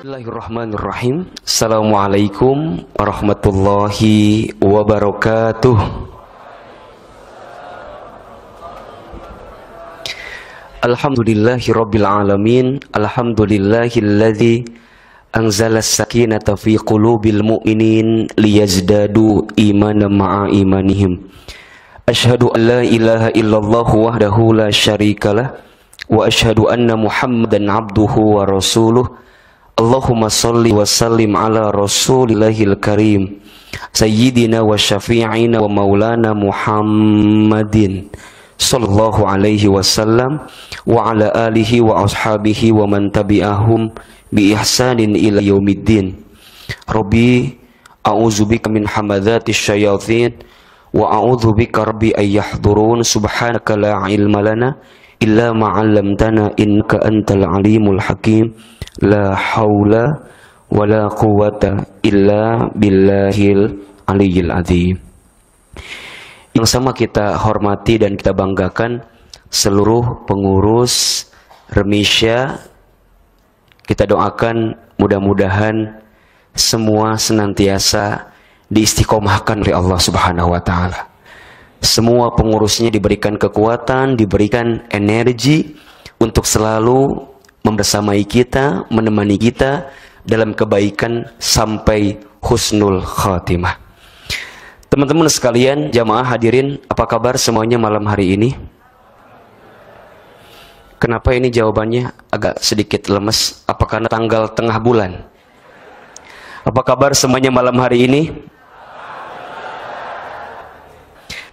Bismillahirrahmanirrahim. Assalamualaikum warahmatullahi wabarakatuh. Alhamdulillahirabbil alamin. Alhamdulillahilladzi anzala as-sakinata fi qulubil mu'minin liyazdadu imanan ma'a imanihim. Asyhadu an la ilaha illallah wahdahu la syarikalah wa asyhadu anna Muhammadan abduhu wa rasuluh. Allahumma salli wa sallim ala rasulillahil karim sayyidina wa syafi'ina wa maulana Muhammadin sallallahu alaihi wasallam wa ala alihi wa ashabihi wa man tabi'ahum bi ihsanin ila yaumiddin. Rabbi a'udzubika min hamadzatis syayatin wa a'udzubika rabbi ay yahdurun. Subhanaka la ilma lana illa ma 'allamtana innaka antal alimul hakim. La haula wa la quwata illa billahil aliyyil azim. Yang sama kita hormati dan kita banggakan seluruh pengurus Remisya. Kita doakan mudah-mudahan semua senantiasa diistiqomahkan oleh Allah Subhanahu wa taala. Semua pengurusnya diberikan kekuatan, diberikan energi untuk selalu membersamai kita, menemani kita dalam kebaikan sampai husnul khatimah. Teman-teman sekalian, jamaah hadirin, apa kabar semuanya malam hari ini? Kenapa ini jawabannya agak sedikit lemes? Apa karena tanggal tengah bulan? Apa kabar semuanya malam hari ini?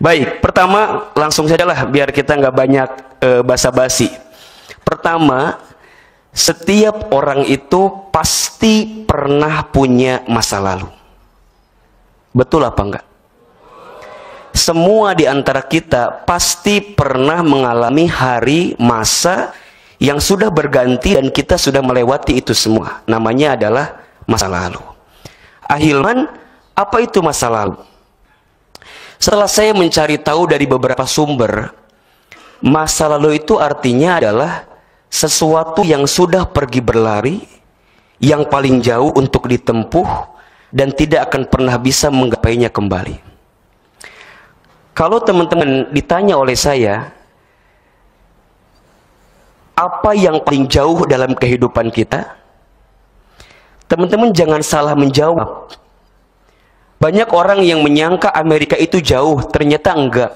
Baik, pertama langsung sajalah biar kita nggak banyak basa-basi. Pertama, setiap orang itu pasti pernah punya masa lalu. Betul apa enggak? Semua di antara kita pasti pernah mengalami hari, masa yang sudah berganti dan kita sudah melewati itu semua. Namanya adalah masa lalu. Ahilman, apa itu masa lalu? Setelah saya mencari tahu dari beberapa sumber, masa lalu itu artinya adalah sesuatu yang sudah pergi berlari, yang paling jauh untuk ditempuh dan tidak akan pernah bisa menggapainya kembali. Kalau teman-teman ditanya oleh saya, apa yang paling jauh dalam kehidupan kita? Teman-teman jangan salah menjawab. Banyak orang yang menyangka Amerika itu jauh, ternyata enggak.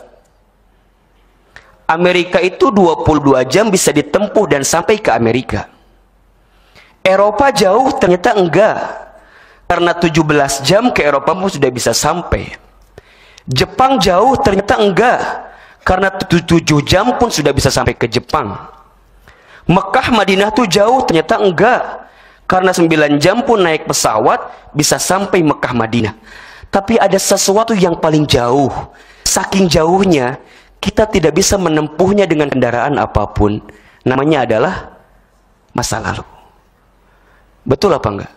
Amerika itu 22 jam bisa ditempuh dan sampai ke Amerika. Eropa jauh, ternyata enggak. Karena 17 jam ke Eropa pun sudah bisa sampai. Jepang jauh, ternyata enggak. Karena 7 jam pun sudah bisa sampai ke Jepang. Mekah, Madinah tuh jauh, ternyata enggak. Karena 9 jam pun naik pesawat bisa sampai Mekah, Madinah. Tapi ada sesuatu yang paling jauh. Saking jauhnya, kita tidak bisa menempuhnya dengan kendaraan apapun. Namanya adalah masa lalu. Betul apa enggak?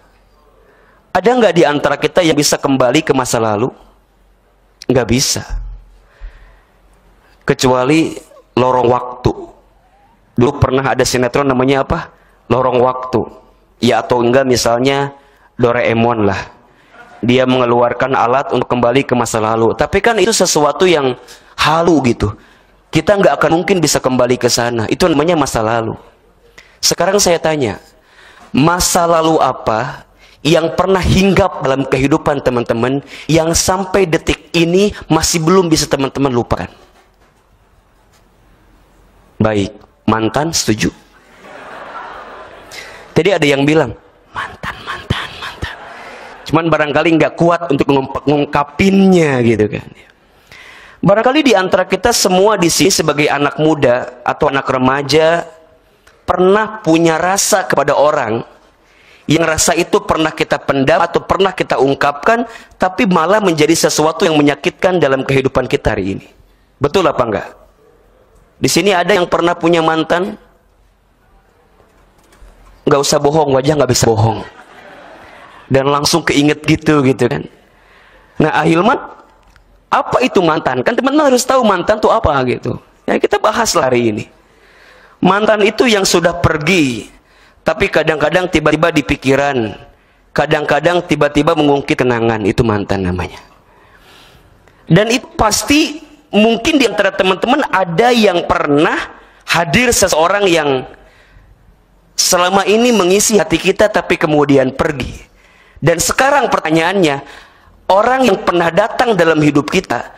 Ada enggak di antara kita yang bisa kembali ke masa lalu? Enggak bisa. Kecuali lorong waktu. Dulu pernah ada sinetron namanya apa? Lorong waktu. Ya atau enggak misalnya Doraemon lah. Dia mengeluarkan alat untuk kembali ke masa lalu. Tapi kan itu sesuatu yang halu gitu. Kita nggak akan mungkin bisa kembali ke sana. Itu namanya masa lalu. Sekarang saya tanya, masa lalu apa yang pernah hinggap dalam kehidupan teman-teman yang sampai detik ini masih belum bisa teman-teman lupakan? Baik, mantan, setuju? Tadi ada yang bilang, mantan. Cuman barangkali nggak kuat untuk ngungkapinnya gitu kan. Barangkali di antara kita semua di sini sebagai anak muda atau anak remaja pernah punya rasa kepada orang yang rasa itu pernah kita pendam atau pernah kita ungkapkan, tapi malah menjadi sesuatu yang menyakitkan dalam kehidupan kita hari ini. Betul apa enggak? Di sini ada yang pernah punya mantan? Nggak usah bohong, wajah nggak bisa bohong. Dan langsung keinget gitu kan. Nah, ahilman, apa itu mantan? Kan teman-teman harus tahu mantan itu apa gitu. Ya kita bahas hari ini. Mantan itu yang sudah pergi, Tapi kadang-kadang tiba-tiba di pikiran, kadang-kadang tiba-tiba mengungkit kenangan, itu mantan namanya. Dan itu pasti mungkin di antara teman-teman ada yang pernah hadir seseorang yang selama ini mengisi hati kita tapi kemudian pergi. Dan sekarang pertanyaannya, orang yang pernah datang dalam hidup kita,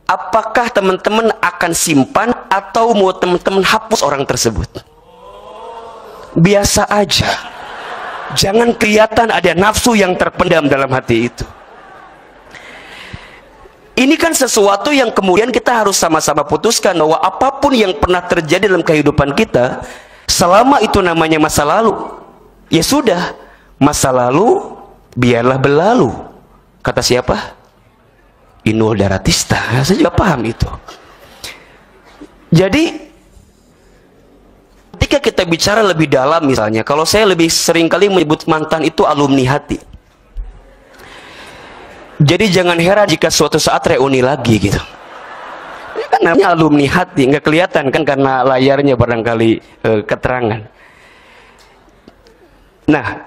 apakah teman-teman akan simpan atau mau teman-teman hapus orang tersebut? Biasa aja. Jangan kelihatan ada nafsu yang terpendam dalam hati itu. Ini kan sesuatu yang kemudian kita harus sama-sama putuskan, bahwa apapun yang pernah terjadi dalam kehidupan kita, selama itu namanya masa lalu, ya sudah, masa lalu biarlah berlalu. Kata siapa? Inul Daratista. Saya juga paham itu. Jadi ketika kita bicara lebih dalam, misalnya kalau saya lebih sering kali menyebut mantan itu alumni hati. Jadi jangan heran jika suatu saat reuni lagi gitu. Ini kan namanya alumni hati, nggak kelihatan kan karena layarnya barangkali keterangan. Nah,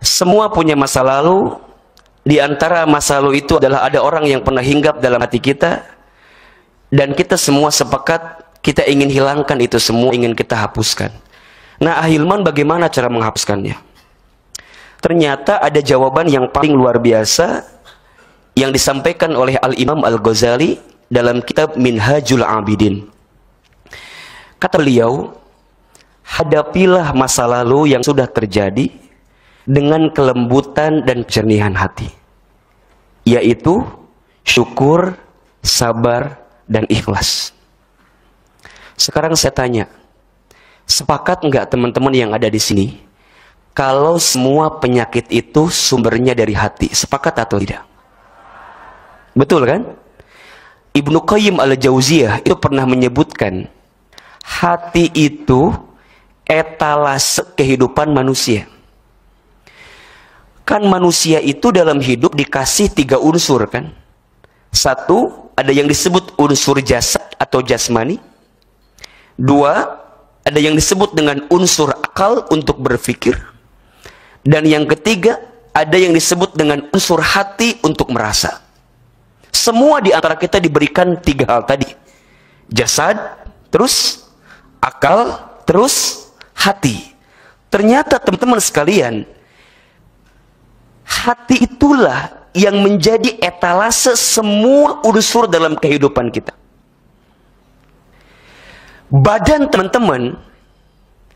semua punya masa lalu. Di antara masa lalu itu adalah ada orang yang pernah hinggap dalam hati kita, dan kita semua sepakat kita ingin hilangkan itu semua, ingin kita hapuskan. Nah, Ahilman bagaimana cara menghapuskannya? Ternyata ada jawaban yang paling luar biasa yang disampaikan oleh Al-Imam Al-Ghazali dalam kitab Minhajul Abidin. Kata beliau, hadapilah masa lalu yang sudah terjadi dengan kelembutan dan kejernihan hati, yaitu syukur, sabar, dan ikhlas. Sekarang saya tanya, sepakat nggak teman-teman yang ada di sini, kalau semua penyakit itu sumbernya dari hati? Sepakat atau tidak? Betul kan? Ibnu Qayyim al-Jauziyah itu pernah menyebutkan, hati itu etalase kehidupan manusia. Kan manusia itu dalam hidup dikasih 3 unsur kan? 1, ada yang disebut unsur jasad atau jasmani. 2, ada yang disebut dengan unsur akal untuk berpikir. Dan yang ketiga, ada yang disebut dengan unsur hati untuk merasa. Semua di antara kita diberikan 3 hal tadi. Jasad, terus akal, terus hati. Ternyata teman-teman sekalian, hati itulah yang menjadi etalase semua unsur dalam kehidupan kita. Badan teman-teman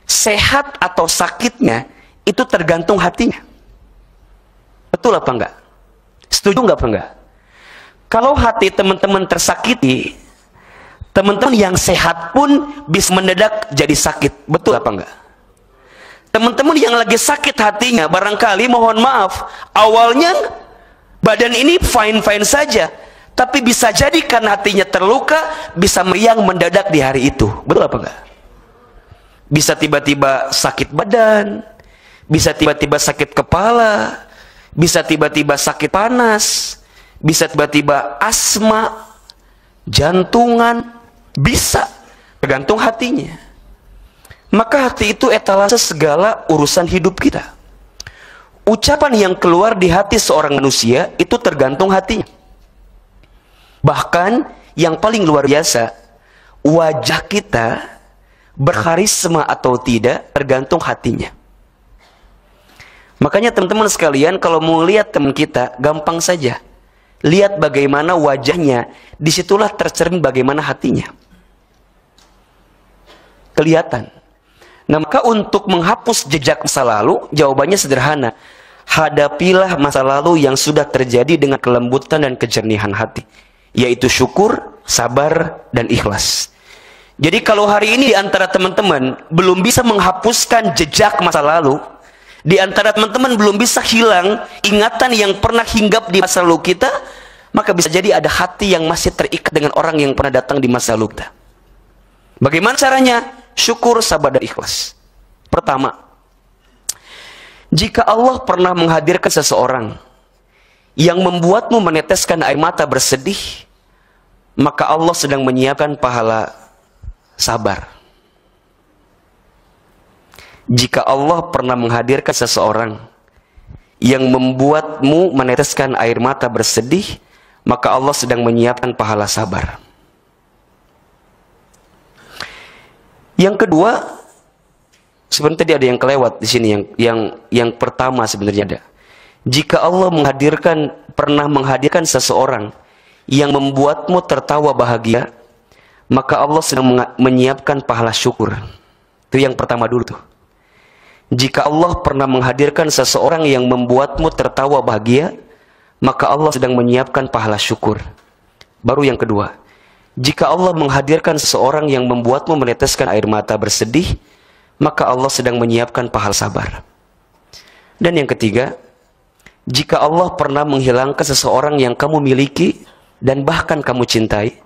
sehat atau sakitnya itu tergantung hatinya. Betul apa enggak? Setuju enggak apa enggak? Kalau hati teman-teman tersakiti, teman-teman yang sehat pun bisa mendadak jadi sakit. Betul apa enggak? Teman-teman yang lagi sakit hatinya, barangkali mohon maaf, awalnya badan ini fine-fine saja, tapi bisa jadi karena hatinya terluka, bisa meriang mendadak di hari itu. Betul apa enggak? Bisa tiba-tiba sakit badan, bisa tiba-tiba sakit kepala, bisa tiba-tiba sakit panas, bisa tiba-tiba asma, jantungan, bisa, tergantung hatinya. Maka hati itu etalase segala urusan hidup kita. Ucapan yang keluar di hati seorang manusia itu tergantung hatinya. Bahkan yang paling luar biasa, wajah kita berkarisma atau tidak tergantung hatinya. Makanya teman-teman sekalian, kalau mau lihat teman kita, gampang saja. Lihat bagaimana wajahnya, disitulah tercermin bagaimana hatinya. Kelihatan. Nah, maka untuk menghapus jejak masa lalu, jawabannya sederhana. Hadapilah masa lalu yang sudah terjadi dengan kelembutan dan kejernihan hati, yaitu syukur, sabar, dan ikhlas. Jadi kalau hari ini di antara teman-teman belum bisa menghapuskan jejak masa lalu, di antara teman-teman belum bisa hilang ingatan yang pernah hinggap di masa lalu kita, maka bisa jadi ada hati yang masih terikat dengan orang yang pernah datang di masa lalu kita. Bagaimana caranya? Syukur, sabar, dan ikhlas. Pertama, jika Allah pernah menghadirkan seseorang yang membuatmu meneteskan air mata bersedih, maka Allah sedang menyiapkan pahala sabar. Jika Allah pernah menghadirkan seseorang yang membuatmu meneteskan air mata bersedih, maka Allah sedang menyiapkan pahala sabar. Yang kedua, sebenarnya tadi ada yang kelewat di sini, yang pertama sebenarnya ada. Jika Allah pernah menghadirkan seseorang yang membuatmu tertawa bahagia, maka Allah sedang menyiapkan pahala syukur. Itu yang pertama dulu tuh. Jika Allah pernah menghadirkan seseorang yang membuatmu tertawa bahagia, maka Allah sedang menyiapkan pahala syukur. Baru yang kedua, jika Allah menghadirkan seseorang yang membuatmu meneteskan air mata bersedih, maka Allah sedang menyiapkan pahala sabar. Dan yang ketiga, jika Allah pernah menghilangkan seseorang yang kamu miliki dan bahkan kamu cintai,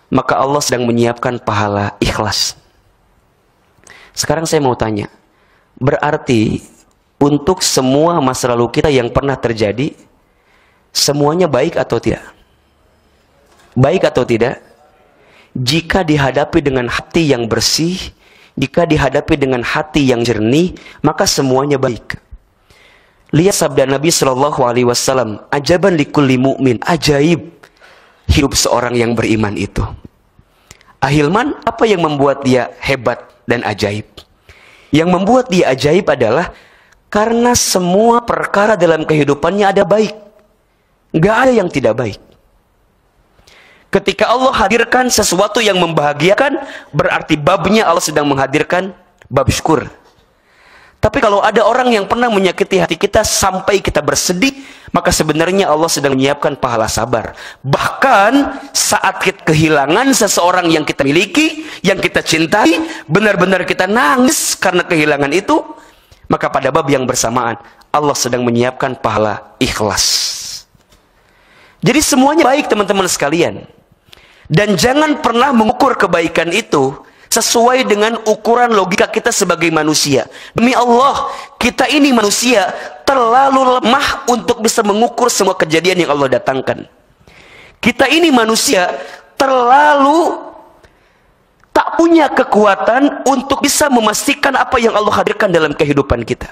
maka Allah sedang menyiapkan pahala ikhlas. Sekarang saya mau tanya, berarti untuk semua masa lalu kita yang pernah terjadi, semuanya baik atau tidak? Baik atau tidak? Jika dihadapi dengan hati yang bersih, jika dihadapi dengan hati yang jernih, maka semuanya baik. Lihat sabda Nabi Shallallahu Alaihi Wasallam, ajaban likulli mu'min, ajaib hidup seorang yang beriman itu. Ahilman, apa yang membuat dia hebat dan ajaib? Yang membuat dia ajaib adalah karena semua perkara dalam kehidupannya ada baik. Nggak ada yang tidak baik. Ketika Allah hadirkan sesuatu yang membahagiakan, berarti babnya Allah sedang menghadirkan bab syukur. Tapi kalau ada orang yang pernah menyakiti hati kita sampai kita bersedih, maka sebenarnya Allah sedang menyiapkan pahala sabar. Bahkan saat kita kehilangan seseorang yang kita miliki, yang kita cintai, benar-benar kita nangis karena kehilangan itu, maka pada bab yang bersamaan Allah sedang menyiapkan pahala ikhlas. Jadi semuanya baik teman-teman sekalian. Dan jangan pernah mengukur kebaikan itu sesuai dengan ukuran logika kita sebagai manusia. Demi Allah, kita ini manusia terlalu lemah untuk bisa mengukur semua kejadian yang Allah datangkan. Kita ini manusia terlalu tak punya kekuatan untuk bisa memastikan apa yang Allah hadirkan dalam kehidupan kita.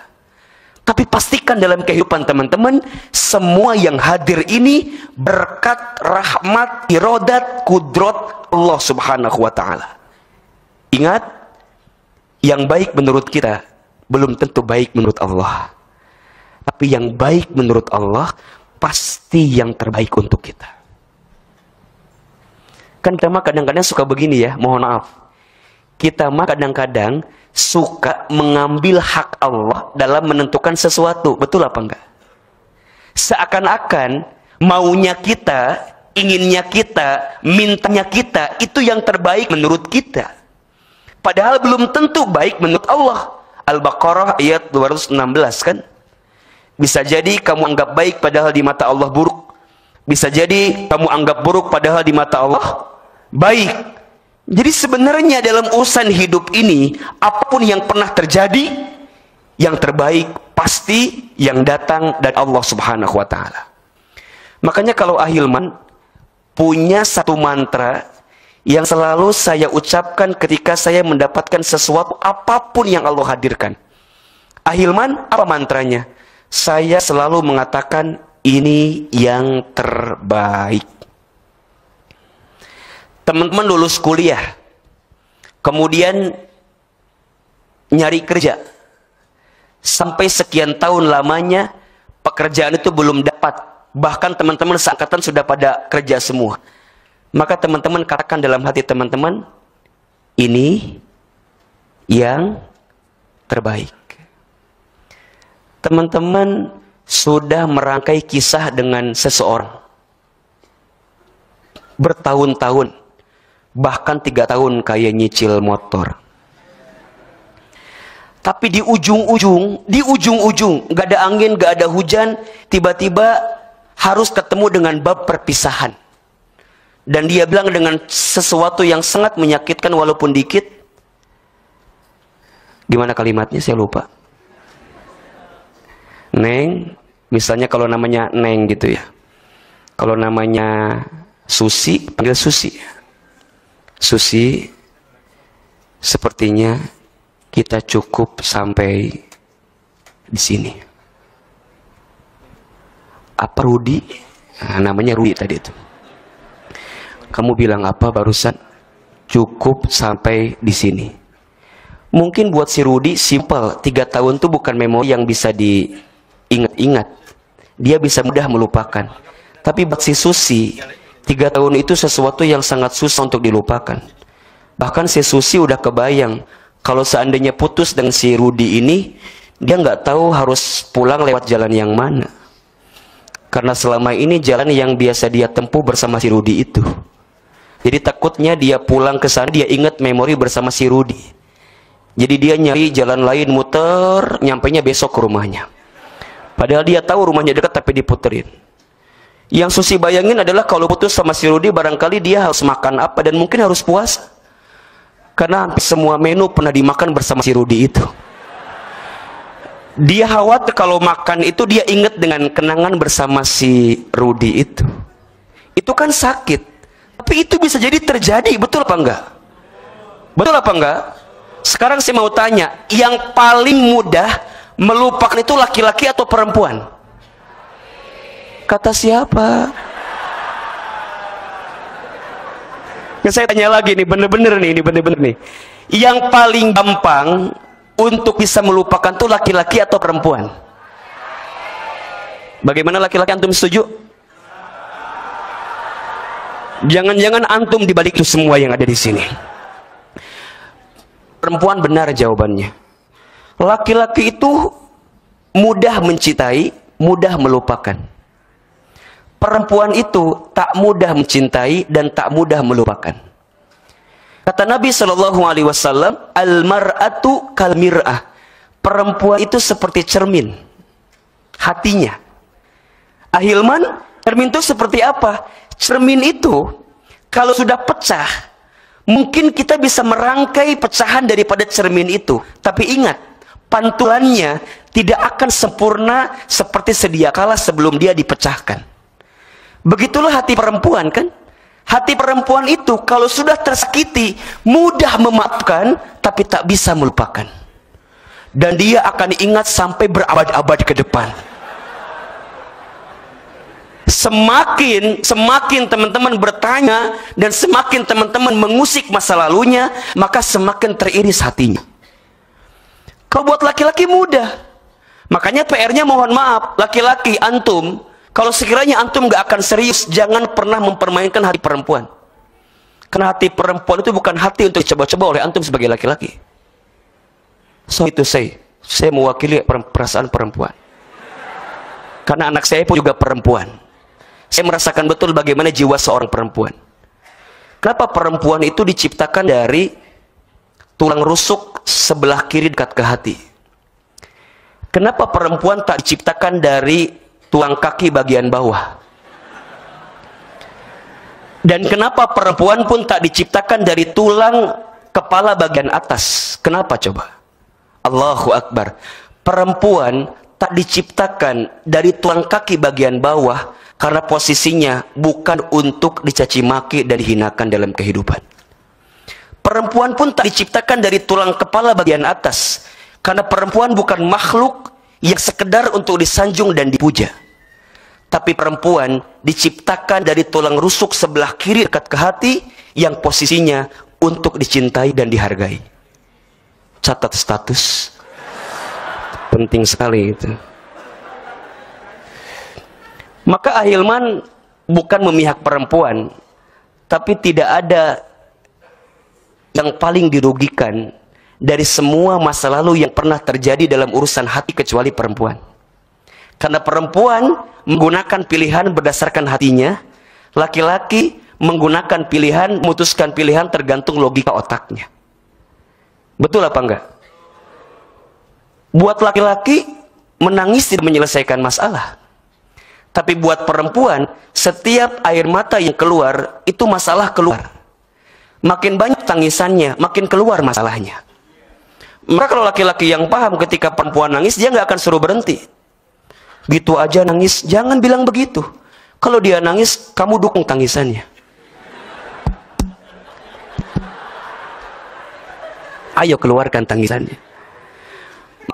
Tapi pastikan dalam kehidupan teman-teman, semua yang hadir ini berkat rahmat, iradat, kudrat Allah Subhanahu wa Ta'ala. Ingat, yang baik menurut kita belum tentu baik menurut Allah. Tapi yang baik menurut Allah pasti yang terbaik untuk kita. Kan kita mah kadang-kadang suka begini ya, mohon maaf. Kita mah kadang-kadang suka mengambil hak Allah dalam menentukan sesuatu. Betul apa enggak? Seakan-akan maunya kita, inginnya kita, mintanya kita, itu yang terbaik menurut kita. Padahal belum tentu baik menurut Allah. Al-Baqarah ayat 216 kan. Bisa jadi kamu anggap baik padahal di mata Allah buruk. Bisa jadi kamu anggap buruk padahal di mata Allah baik. Jadi sebenarnya dalam urusan hidup ini, apapun yang pernah terjadi, yang terbaik pasti yang datang dari Allah Subhanahu wa Ta'ala. Makanya kalau Ahilman punya satu mantra yang selalu saya ucapkan ketika saya mendapatkan sesuatu apapun yang Allah hadirkan. Ahilman, apa mantranya? Saya selalu mengatakan ini yang terbaik. Teman-teman lulus kuliah, kemudian nyari kerja, sampai sekian tahun lamanya pekerjaan itu belum dapat, bahkan teman-teman seangkatan sudah pada kerja semua. Maka teman-teman katakan dalam hati teman-teman, ini yang terbaik. Teman-teman sudah merangkai kisah dengan seseorang bertahun-tahun, bahkan 3 tahun kayak nyicil motor. Tapi di ujung-ujung, gak ada angin, gak ada hujan, tiba-tiba harus ketemu dengan bab perpisahan. Dan dia bilang dengan sesuatu yang sangat menyakitkan walaupun dikit. Gimana kalimatnya? Saya lupa. Neng, misalnya kalau namanya Neng gitu ya. Kalau namanya Susi, panggil Susi. Susi, sepertinya kita cukup sampai di sini. Apa Rudi? Nah, namanya Rudi tadi itu. Kamu bilang apa barusan? Cukup sampai di sini. Mungkin buat si Rudi simple, 3 tahun itu bukan memori yang bisa diingat-ingat. Dia bisa mudah melupakan. Tapi buat si Susi, 3 tahun itu sesuatu yang sangat susah untuk dilupakan. Bahkan si Susi udah kebayang, kalau seandainya putus dengan si Rudi ini, dia nggak tahu harus pulang lewat jalan yang mana. Karena selama ini jalan yang biasa dia tempuh bersama si Rudi itu. Jadi takutnya dia pulang ke sana, dia ingat memori bersama si Rudi. Jadi dia nyari jalan lain, muter, nyampainya besok ke rumahnya. Padahal dia tahu rumahnya dekat tapi diputerin. Yang Susi bayangin adalah kalau putus sama si Rudi, barangkali dia harus makan apa dan mungkin harus puasa. Karena hampir semua menu pernah dimakan bersama si Rudi itu. Dia khawatir kalau makan itu dia ingat dengan kenangan bersama si Rudi itu. Itu kan sakit. Tapi itu bisa jadi terjadi, betul apa enggak? Betul apa enggak? Sekarang saya mau tanya, yang paling mudah melupakan itu laki-laki atau perempuan? Kata siapa? Ya, saya tanya lagi nih, bener-bener nih. Yang paling gampang untuk bisa melupakan itu laki-laki atau perempuan? Bagaimana laki-laki, antum setuju? Jangan-jangan antum dibalik itu semua yang ada di sini. Perempuan benar jawabannya. Laki-laki itu mudah mencintai, mudah melupakan. Perempuan itu tak mudah mencintai dan tak mudah melupakan. Kata Nabi SAW, al-mar'atu kal-mir'ah. Perempuan itu seperti cermin. Hatinya. Ahilman, cermin itu seperti apa? Cermin itu, kalau sudah pecah, mungkin kita bisa merangkai pecahan daripada cermin itu. Tapi ingat, pantulannya tidak akan sempurna seperti sedia kala sebelum dia dipecahkan. Begitulah hati perempuan kan? Hati perempuan itu kalau sudah tersakiti, mudah memaafkan, tapi tak bisa melupakan. Dan dia akan ingat sampai berabad-abad ke depan. Semakin teman-teman bertanya dan semakin teman-teman mengusik masa lalunya, maka semakin teriris hatinya. Kalau buat laki-laki mudah. Makanya PR-nya mohon maaf, laki-laki antum, kalau sekiranya antum gak akan serius, jangan pernah mempermainkan hati perempuan. Karena hati perempuan itu bukan hati untuk dicoba-coba oleh antum sebagai laki-laki. So itu saya mewakili perasaan perempuan. Karena anak saya pun juga perempuan. Saya merasakan betul bagaimana jiwa seorang perempuan. Kenapa perempuan itu diciptakan dari tulang rusuk sebelah kiri dekat ke hati? Kenapa perempuan tak diciptakan dari tulang kaki bagian bawah? Dan kenapa perempuan pun tak diciptakan dari tulang kepala bagian atas? Kenapa coba? Allahu Akbar. Perempuan tak diciptakan dari tulang kaki bagian bawah karena posisinya bukan untuk dicaci maki dan dihinakan dalam kehidupan. Perempuan pun tak diciptakan dari tulang kepala bagian atas karena perempuan bukan makhluk yang sekedar untuk disanjung dan dipuja. Tapi perempuan diciptakan dari tulang rusuk sebelah kiri dekat ke hati yang posisinya untuk dicintai dan dihargai. Catat status. Penting sekali itu. Maka ahilman bukan memihak perempuan, tapi tidak ada yang paling dirugikan dari semua masa lalu yang pernah terjadi dalam urusan hati kecuali perempuan. Karena perempuan menggunakan pilihan berdasarkan hatinya, laki-laki menggunakan pilihan, memutuskan pilihan tergantung logika otaknya. Betul apa enggak? Buat laki-laki, menangis tidak menyelesaikan masalah. Tapi buat perempuan, setiap air mata yang keluar, itu masalah keluar. Makin banyak tangisannya, makin keluar masalahnya. Maka kalau laki-laki yang paham ketika perempuan nangis, dia nggak akan suruh berhenti. Gitu aja nangis, jangan bilang begitu. Kalau dia nangis, kamu dukung tangisannya. Ayo keluarkan tangisannya.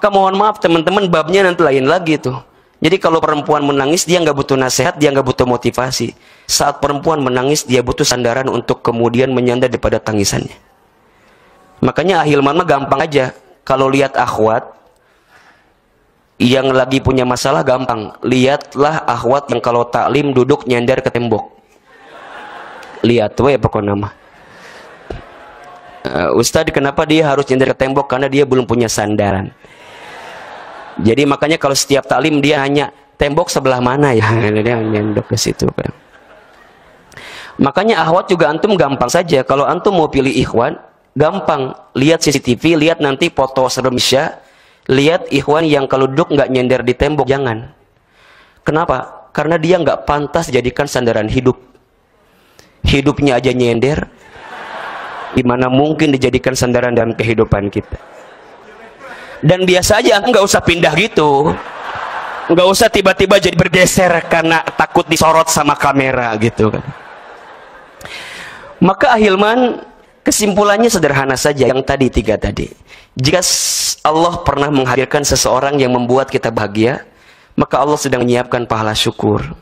Maka mohon maaf teman-teman, babnya nanti lain lagi tuh. Jadi kalau perempuan menangis, dia nggak butuh nasihat, dia nggak butuh motivasi. Saat perempuan menangis, dia butuh sandaran untuk kemudian menyandar daripada tangisannya. Makanya ahilman mah gampang aja. Kalau lihat akhwat yang lagi punya masalah, gampang. Lihatlah akhwat yang kalau taklim duduk nyandar ke tembok. Lihat we pokoknya nama. Ustadz, kenapa dia harus nyandar ke tembok? Karena dia belum punya sandaran. Jadi makanya kalau setiap taklim dia hanya tembok sebelah mana ya, dia nyandok ke situ. Makanya akhwat juga antum gampang saja. Kalau antum mau pilih ikhwan, gampang. Lihat CCTV, lihat nanti foto seremsya, lihat ikhwan yang kalau duduk nggak nyender di tembok, jangan. Kenapa? Karena dia nggak pantas jadikan sandaran hidup. Hidupnya aja nyender, gimana mungkin dijadikan sandaran dalam kehidupan kita? Dan biasa aja, nggak usah pindah gitu, nggak usah tiba-tiba jadi bergeser karena takut disorot sama kamera gitu kan. Maka ahilman, kesimpulannya sederhana saja, yang tadi tiga tadi. Jika Allah pernah menghadirkan seseorang yang membuat kita bahagia, maka Allah sedang menyiapkan pahala syukur.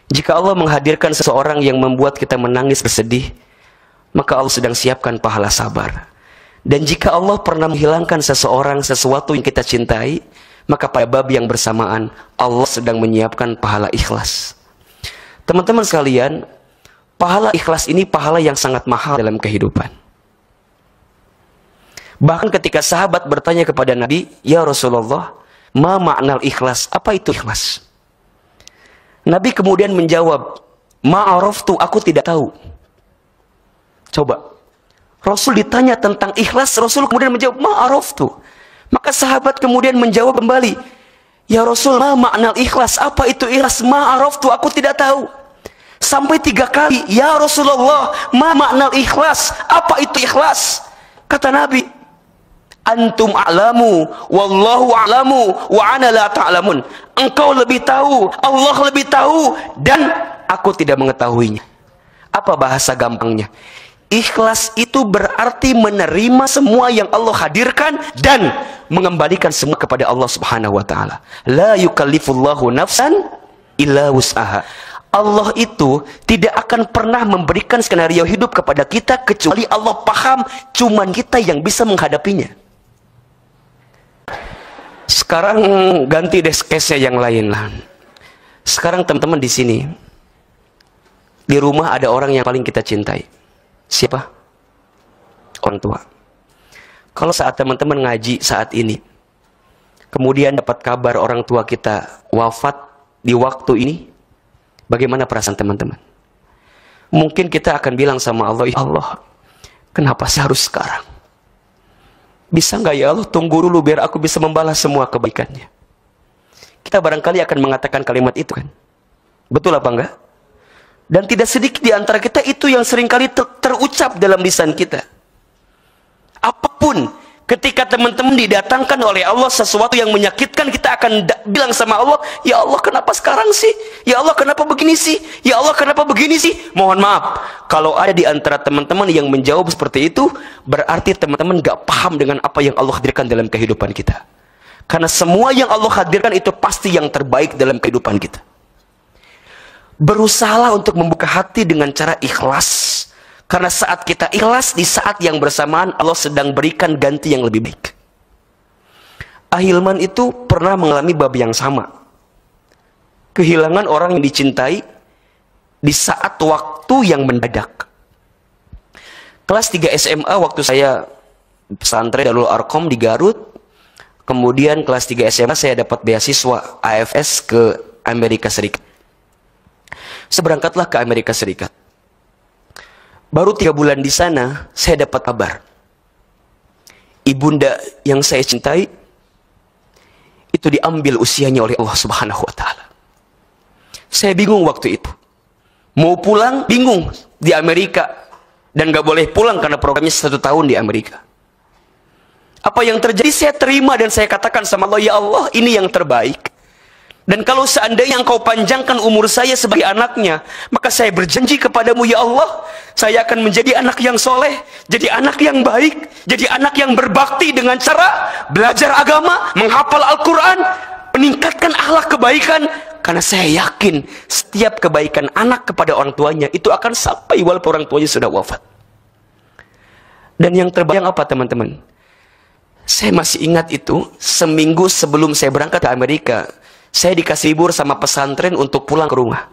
Jika Allah menghadirkan seseorang yang membuat kita menangis bersedih, maka Allah sedang siapkan pahala sabar. Dan jika Allah pernah menghilangkan seseorang, sesuatu yang kita cintai, maka pada bab yang bersamaan Allah sedang menyiapkan pahala ikhlas. Teman-teman sekalian, pahala ikhlas ini pahala yang sangat mahal dalam kehidupan. Bahkan ketika sahabat bertanya kepada Nabi, "Ya Rasulullah, ma ma'nal ikhlas?" Apa itu ikhlas? Nabi kemudian menjawab, "Ma'araftu, aku tidak tahu." Coba, Rasul ditanya tentang ikhlas, Rasul kemudian menjawab, "Ma'araftu." Maka sahabat kemudian menjawab kembali, "Ya Rasul, ma ma'nal ikhlas?" Apa itu ikhlas? "Ma'araftu, aku tidak tahu." Sampai 3 kali, "Ya Rasulullah, ma ma'nal ikhlas?" Apa itu ikhlas? Kata Nabi, "Antum a'lamu, wallahu a'lamu, wa ana la ta'lamun." Engkau lebih tahu, Allah lebih tahu, dan aku tidak mengetahuinya. Apa bahasa gampangnya? Ikhlas itu berarti menerima semua yang Allah hadirkan dan mengembalikan semua kepada Allah Subhanahu wa taala. La yukallifullahu nafsan illa wus'aha. Allah itu tidak akan pernah memberikan skenario hidup kepada kita kecuali Allah paham, cuman kita yang bisa menghadapinya. Sekarang ganti deh case-nya yang lain lah. Sekarang teman-teman di sini, di rumah ada orang yang paling kita cintai. Siapa? Orang tua. Kalau saat teman-teman ngaji saat ini, kemudian dapat kabar orang tua kita wafat di waktu ini, bagaimana perasaan teman-teman? Mungkin kita akan bilang sama Allah, "Ya Allah, kenapa harus sekarang? Bisa nggak ya Allah tunggu dulu biar aku bisa membalas semua kebaikannya?" Kita barangkali akan mengatakan kalimat itu kan? Betul apa enggak? Dan tidak sedikit di antara kita itu yang seringkali terucap dalam lisan kita. Apapun, ketika teman-teman didatangkan oleh Allah sesuatu yang menyakitkan, kita akan bilang sama Allah, "Ya Allah, kenapa sekarang sih? Ya Allah, kenapa begini sih? Ya Allah, kenapa begini sih?" Mohon maaf, kalau ada di antara teman-teman yang menjawab seperti itu, berarti teman-teman gak paham dengan apa yang Allah hadirkan dalam kehidupan kita. Karena semua yang Allah hadirkan itu pasti yang terbaik dalam kehidupan kita. Berusahalah untuk membuka hati dengan cara ikhlas. Karena saat kita ikhlas, di saat yang bersamaan Allah sedang berikan ganti yang lebih baik. Ahilman itu pernah mengalami bab yang sama. Kehilangan orang yang dicintai di saat waktu yang mendadak. Kelas 3 SMA waktu saya pesantren Darul Arqam di Garut. Kemudian kelas 3 SMA saya dapat beasiswa AFS ke Amerika Serikat. Seberangkatlah ke Amerika Serikat. Baru 3 bulan di sana, saya dapat kabar. Ibunda yang saya cintai, itu diambil usianya oleh Allah Subhanahu wa Ta'ala. Saya bingung waktu itu. Mau pulang, bingung di Amerika. Dan gak boleh pulang karena programnya 1 tahun di Amerika. Apa yang terjadi, saya terima dan saya katakan sama Allah, "Ya Allah, ini yang terbaik. Dan kalau seandainya engkau panjangkan umur saya sebagai anaknya, maka saya berjanji kepadamu ya Allah, saya akan menjadi anak yang soleh, jadi anak yang baik, jadi anak yang berbakti dengan cara belajar agama, menghafal Al-Quran, meningkatkan akhlak kebaikan. Karena saya yakin setiap kebaikan anak kepada orang tuanya itu akan sampai walaupun orang tuanya sudah wafat. Dan yang terbayang apa teman-teman? Saya masih ingat itu, seminggu sebelum saya berangkat ke Amerika, saya dikasih libur sama pesantren untuk pulang ke rumah.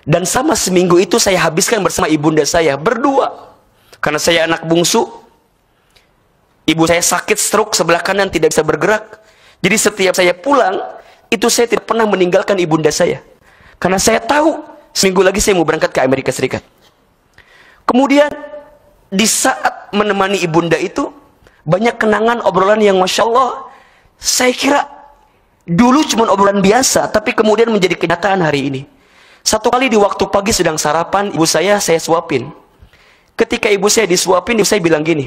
Dan sama seminggu itu saya habiskan bersama ibunda saya, berdua. Karena saya anak bungsu, ibu saya sakit stroke sebelah kanan, tidak bisa bergerak. Jadi setiap saya pulang, itu saya tidak pernah meninggalkan ibunda saya. Karena saya tahu, seminggu lagi saya mau berangkat ke Amerika Serikat. Kemudian, di saat menemani ibunda itu, banyak kenangan obrolan yang Masya Allah, saya kira dulu cuma obrolan biasa, tapi kemudian menjadi kenyataan hari ini. Satu kali di waktu pagi sedang sarapan, ibu saya suapin. Ketika ibu saya disuapin, ibu saya bilang gini,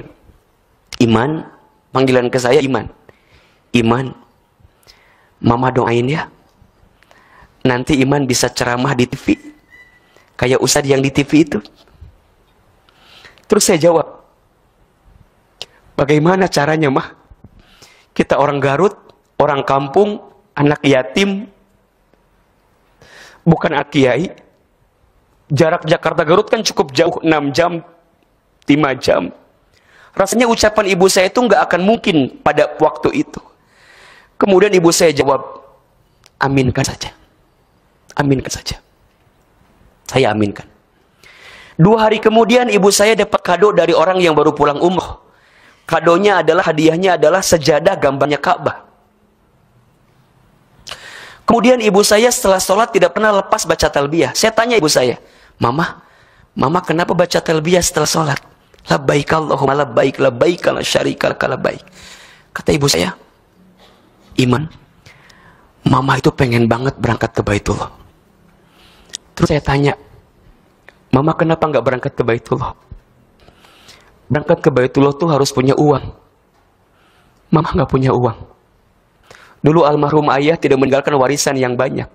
Iman, panggilan ke saya Iman. Iman, Mama doain ya, nanti Iman bisa ceramah di TV, kayak Ustadz yang di TV itu. Terus saya jawab, bagaimana caranya mah? Kita orang Garut, orang kampung, anak yatim, bukan kiai. Jarak Jakarta Garut kan cukup jauh, 6 jam, 5 jam. Rasanya ucapan ibu saya itu nggak akan mungkin pada waktu itu. Kemudian ibu saya jawab, aminkan saja. Aminkan saja. Saya aminkan. 2 hari kemudian ibu saya dapat kado dari orang yang baru pulang umroh. Kadonya adalah, hadiahnya adalah sejadah gambarnya Ka'bah. Kemudian ibu saya setelah sholat tidak pernah lepas baca talbiyah. Saya tanya ibu saya, Mama kenapa baca talbiyah setelah sholat? Labbaik Allahumma labbaik, labbaik la syarika laka labbaik. Kata ibu saya, Iman, Mama itu pengen banget berangkat ke Baitullah. Terus saya tanya, Mama kenapa nggak berangkat ke Baitullah? Berangkat ke Baitullah tuh harus punya uang. Mama nggak punya uang. Dulu almarhum ayah tidak meninggalkan warisan yang banyak.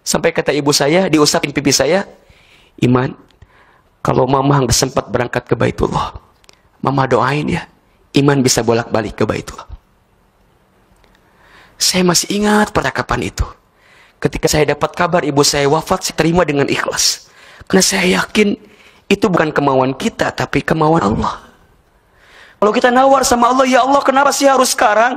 Sampai kata ibu saya, diusapin pipi saya, Iman, kalau Mama nggak sempat berangkat ke Baitullah, Mama doain ya, Iman bisa bolak-balik ke Baitullah. Saya masih ingat percakapan itu. Ketika saya dapat kabar ibu saya wafat, saya terima dengan ikhlas. Karena saya yakin itu bukan kemauan kita, tapi kemauan Allah. Kalau kita nawar sama Allah, ya Allah kenapa sih harus sekarang?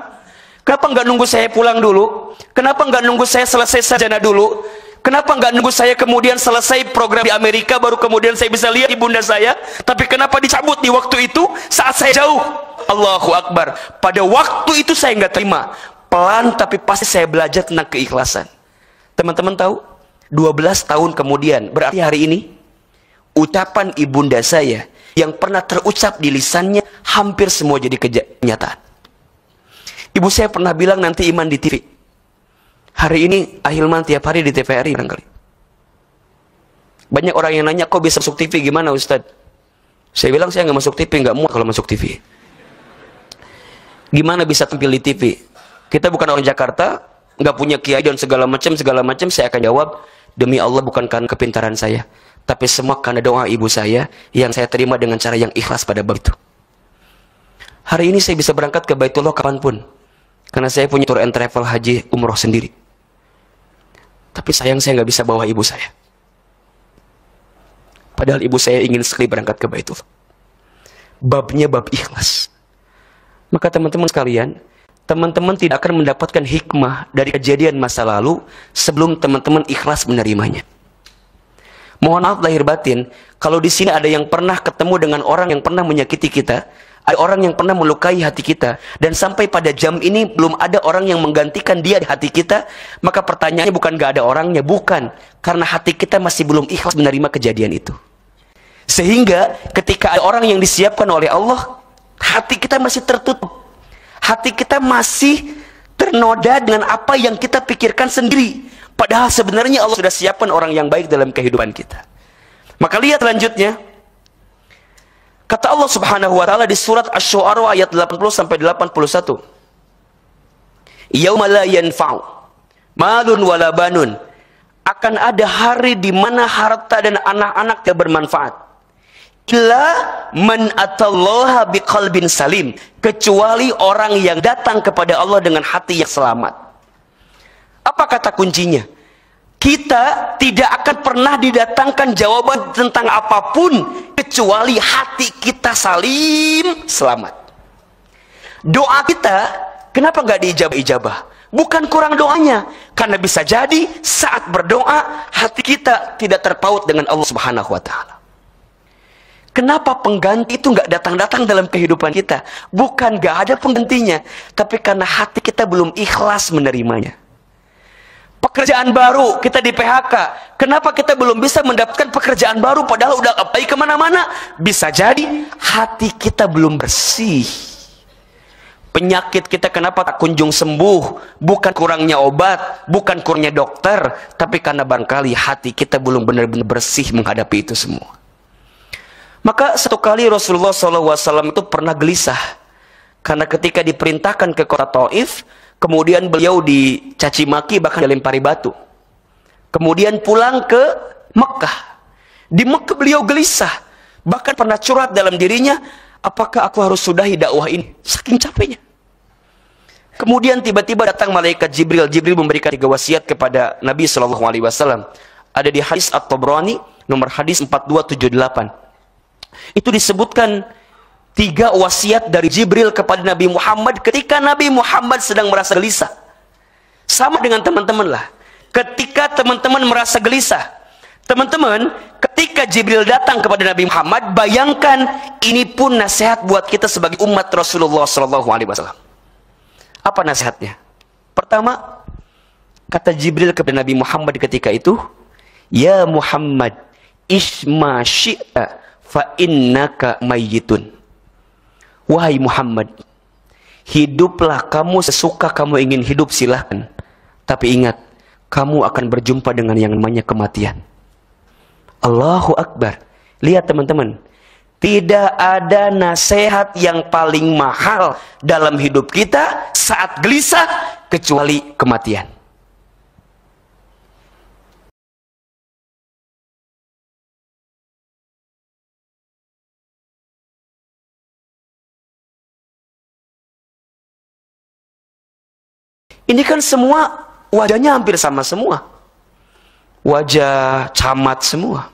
Kenapa nggak nunggu saya pulang dulu? Kenapa nggak nunggu saya selesai sarjana dulu? Kenapa nggak nunggu saya kemudian selesai program di Amerika, baru kemudian saya bisa lihat ibunda saya? Tapi kenapa dicabut di waktu itu saat saya jauh? Allahu Akbar. Pada waktu itu saya nggak terima. Pelan tapi pasti saya belajar tentang keikhlasan. Teman-teman tahu? 12 tahun kemudian, berarti hari ini, ucapan ibunda saya yang pernah terucap di lisannya hampir semua jadi kenyataan. Ibu saya pernah bilang nanti Iman di TV. Hari ini Ahilman tiap hari di TVRI barangkali. Banyak orang yang nanya, kok bisa masuk TV, gimana Ustadz? Saya bilang saya nggak masuk TV, nggak muat kalau masuk TV. Gimana bisa tampil di TV? Kita bukan orang Jakarta, nggak punya kiai dan segala macam. Saya akan jawab, demi Allah bukan karena kepintaran saya, tapi semua karena doa ibu saya yang saya terima dengan cara yang ikhlas pada bab itu. Hari ini saya bisa berangkat ke Baitullah kapanpun, karena saya punya tour and travel haji umroh sendiri. Tapi sayang saya nggak bisa bawa ibu saya. Padahal ibu saya ingin sekali berangkat ke Baitullah. Babnya bab ikhlas. Maka teman-teman sekalian, teman-teman tidak akan mendapatkan hikmah dari kejadian masa lalu sebelum teman-teman ikhlas menerimanya. Mohon maaf lahir batin, kalau di sini ada yang pernah ketemu dengan orang yang pernah menyakiti kita, ada orang yang pernah melukai hati kita, dan sampai pada jam ini belum ada orang yang menggantikan dia di hati kita, maka pertanyaannya bukan gak ada orangnya, bukan. Karena hati kita masih belum ikhlas menerima kejadian itu. Sehingga ketika ada orang yang disiapkan oleh Allah, hati kita masih tertutup. Hati kita masih ternoda dengan apa yang kita pikirkan sendiri. Padahal sebenarnya Allah sudah siapkan orang yang baik dalam kehidupan kita. Maka lihat lanjutnya. Kata Allah Subhanahu wa taala di surat Asy-Syu'ara ayat 80 sampai 81. Yauma la yanfa'u malun wala banun. Akan ada hari di mana harta dan anak-anak tidak bermanfaat. Illa man atallaha biqalbin salim, kecuali orang yang datang kepada Allah dengan hati yang selamat. Apa kata kuncinya? Kita tidak akan pernah didatangkan jawaban tentang apapun kecuali hati kita salim, selamat. Doa kita kenapa nggak diijabah-ijabah? Bukan kurang doanya, karena bisa jadi saat berdoa hati kita tidak terpaut dengan Allah Subhanahu wa Ta'ala. Kenapa pengganti itu nggak datang-datang dalam kehidupan kita? Bukan nggak ada penggantinya, tapi karena hati kita belum ikhlas menerimanya. Pekerjaan baru, kita di PHK. Kenapa kita belum bisa mendapatkan pekerjaan baru padahal udah apply kemana-mana? Bisa jadi hati kita belum bersih. Penyakit kita kenapa tak kunjung sembuh? Bukan kurangnya obat, bukan kurangnya dokter, tapi karena barangkali hati kita belum benar-benar bersih menghadapi itu semua. Maka satu kali Rasulullah SAW itu pernah gelisah. Karena ketika diperintahkan ke kota Taif, kemudian beliau dicaci maki, bahkan dilempari batu. Kemudian pulang ke Mekah. Di Mekah beliau gelisah. Bahkan pernah curhat dalam dirinya, apakah aku harus sudahi dakwah ini? Saking capeknya. Kemudian tiba-tiba datang malaikat Jibril. Jibril memberikan 3 wasiat kepada Nabi SAW. Ada di hadis At-Tabrani, nomor hadis 4278. Itu disebutkan 3 wasiat dari Jibril kepada Nabi Muhammad ketika Nabi Muhammad sedang merasa gelisah. Sama dengan teman-teman lah. Ketika teman-teman merasa gelisah, teman-teman, ketika Jibril datang kepada Nabi Muhammad, bayangkan ini pun nasihat buat kita sebagai umat Rasulullah SAW. Apa nasihatnya? Pertama, kata Jibril kepada Nabi Muhammad ketika itu, ya Muhammad, isma syi'a fa innaka mayyitun. Wahai Muhammad, hiduplah kamu sesuka kamu ingin hidup, silahkan. Tapi ingat, kamu akan berjumpa dengan yang namanya kematian. Allahu Akbar. Lihat teman-teman, tidak ada nasihat yang paling mahal dalam hidup kita saat gelisah kecuali kematian. Ini kan semua wajahnya hampir sama semua. Wajah camat semua.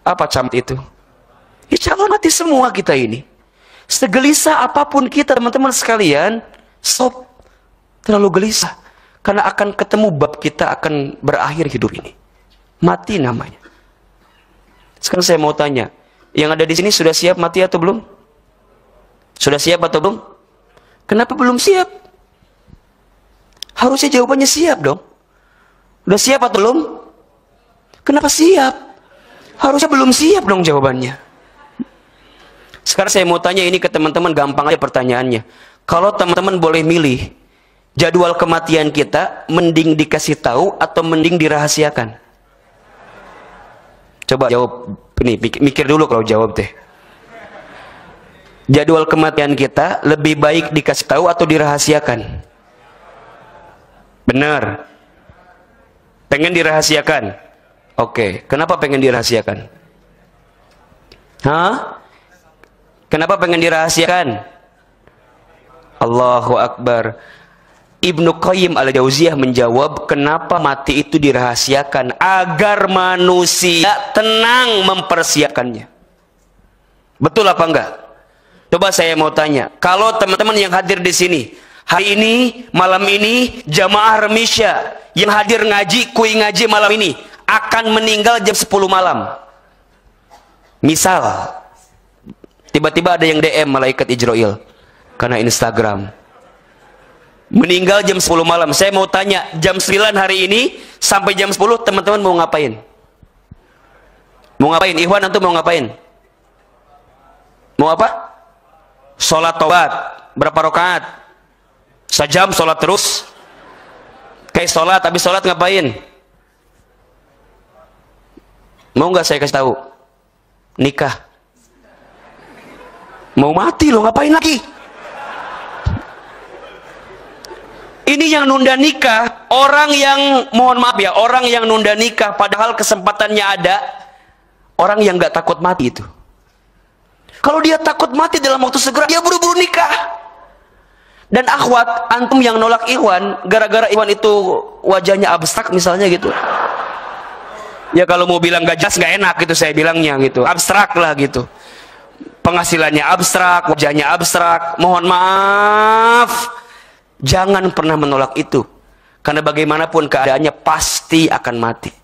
Apa camat itu? Ya calon mati semua kita ini. Segelisah apapun kita teman-teman sekalian, stop. Terlalu gelisah. Karena akan ketemu bab kita akan berakhir hidup ini. Mati namanya. Sekarang saya mau tanya, yang ada di sini sudah siap mati atau belum? Sudah siap atau belum? Kenapa belum siap? Harusnya jawabannya siap dong. Udah siap atau belum? Kenapa siap? Harusnya belum siap dong jawabannya. Sekarang saya mau tanya ini ke teman-teman, gampang aja pertanyaannya. Kalau teman-teman boleh milih, jadwal kematian kita mending dikasih tahu atau mending dirahasiakan? Coba jawab. Ini mikir dulu kalau jawab teh. Jadwal kematian kita lebih baik dikasih tahu atau dirahasiakan? Benar. Pengen dirahasiakan? Oke. Kenapa pengen dirahasiakan? Hah? Kenapa pengen dirahasiakan? Allahu Akbar. Ibnu Qayyim al-Jauziyah menjawab, kenapa mati itu dirahasiakan? Agar manusia tenang mempersiapkannya. Betul apa enggak? Coba saya mau tanya, kalau teman-teman yang hadir di sini, hari ini, malam ini, jamaah remisya yang hadir ngaji, kui ngaji malam ini, akan meninggal jam 10 malam. Misal, tiba-tiba ada yang DM malaikat Ijroil karena Instagram. Meninggal jam 10 malam. Saya mau tanya, jam 9 hari ini sampai jam 10 teman-teman mau ngapain? Mau ngapain? Ikhwan antum mau ngapain? Mau apa? Sholat tobat. Berapa rakaat? Sejam sholat terus? Kayak sholat, habis sholat ngapain? Mau nggak saya kasih tahu? Nikah. Mau mati loh, ngapain lagi? Ini Ini yang nunda nikah, orang yang, mohon maaf ya, orang yang nunda nikah padahal kesempatannya ada, orang yang nggak takut mati itu. Kalau dia takut mati dalam waktu segera, dia buru-buru nikah. Dan akhwat, antum yang nolak Ikhwan, gara-gara Ikhwan itu wajahnya abstrak misalnya gitu. Ya kalau mau bilang gak jelas gak enak gitu saya bilangnya gitu. Abstrak lah gitu. Penghasilannya abstrak, wajahnya abstrak. Mohon maaf. Jangan pernah menolak itu. Karena bagaimanapun keadaannya pasti akan mati.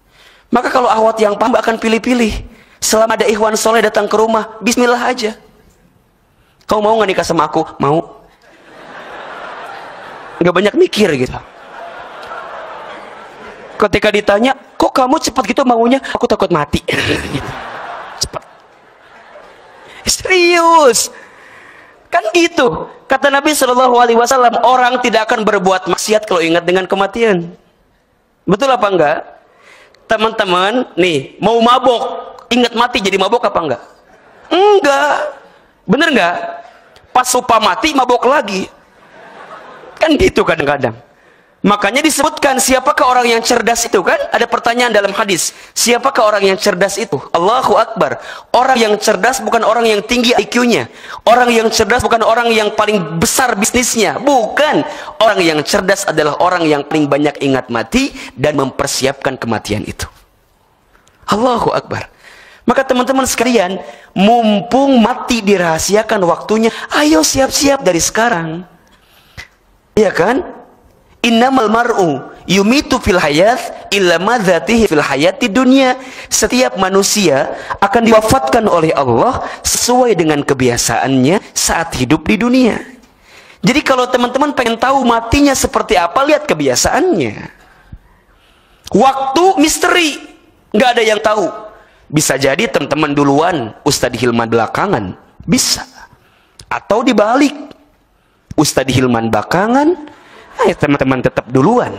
Maka kalau akhwat yang paham akan pilih-pilih. Selama ada Ikhwan soleh datang ke rumah, bismillah aja. Kau mau gak nikah sama aku? Mau. Nggak banyak mikir gitu. Ketika ditanya, kok kamu cepat gitu maunya? Aku takut mati. Gitu. Cepat. Serius. Kan gitu. Kata Nabi SAW, orang tidak akan berbuat maksiat kalau ingat dengan kematian. Betul apa enggak? Teman-teman, nih, mau mabok, ingat mati jadi mabok apa enggak? Enggak. Bener enggak? Pas lupa mati, mabok lagi. Kan gitu kadang-kadang. Makanya disebutkan siapakah orang yang cerdas itu kan? Ada pertanyaan dalam hadis. Siapakah orang yang cerdas itu? Allahu Akbar. Orang yang cerdas bukan orang yang tinggi IQ-nya. Orang yang cerdas bukan orang yang paling besar bisnisnya. Bukan. Orang yang cerdas adalah orang yang paling banyak ingat mati dan mempersiapkan kematian itu. Allahu Akbar. Maka teman-teman sekalian, mumpung mati dirahasiakan waktunya, ayo siap-siap dari sekarang. Iya kan? Innamal mar'u yumitu fil hayat illa madzatihi fil hayati dunya. Setiap manusia akan diwafatkan oleh Allah sesuai dengan kebiasaannya saat hidup di dunia. Jadi kalau teman-teman pengen tahu matinya seperti apa, lihat kebiasaannya. Waktu misteri, nggak ada yang tahu. Bisa jadi teman-teman duluan, Ustadz Hilman belakangan, bisa. Atau dibalik. Ustadz Hilman belakangan, teman-teman tetap duluan.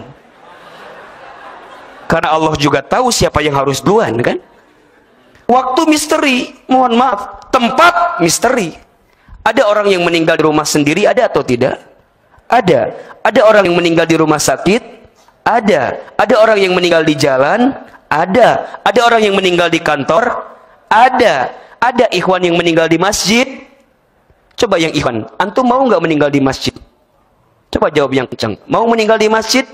Karena Allah juga tahu siapa yang harus duluan, kan? Waktu misteri, mohon maaf, tempat misteri. Ada orang yang meninggal di rumah sendiri, ada atau tidak? Ada. Ada orang yang meninggal di rumah sakit? Ada. Ada orang yang meninggal di jalan? Ada. Ada orang yang meninggal di kantor? Ada. Ada ikhwan yang meninggal di masjid? Coba yang ikhwan, antum mau nggak meninggal di masjid? Coba jawab yang kencang. Mau meninggal di masjid?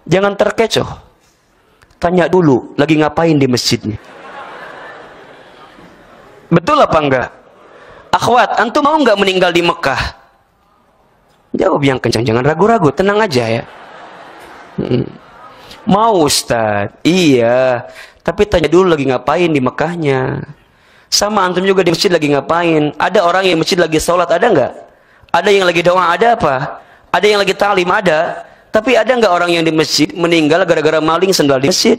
Jangan terkecoh. Tanya dulu, lagi ngapain di masjidnya? Betul apa enggak? Akhwat, antum mau nggak meninggal di Mekah? Jawab yang kencang, jangan ragu-ragu, tenang aja ya. Mau Ustaz? Iya. Tapi tanya dulu lagi ngapain di Mekahnya. Sama antum juga di masjid lagi ngapain? Ada orang yang masjid lagi sholat, ada nggak? Ada yang lagi doa, ada apa? Ada yang lagi ta'lim, ada. Tapi ada nggak orang yang di masjid meninggal gara-gara maling sendal di masjid?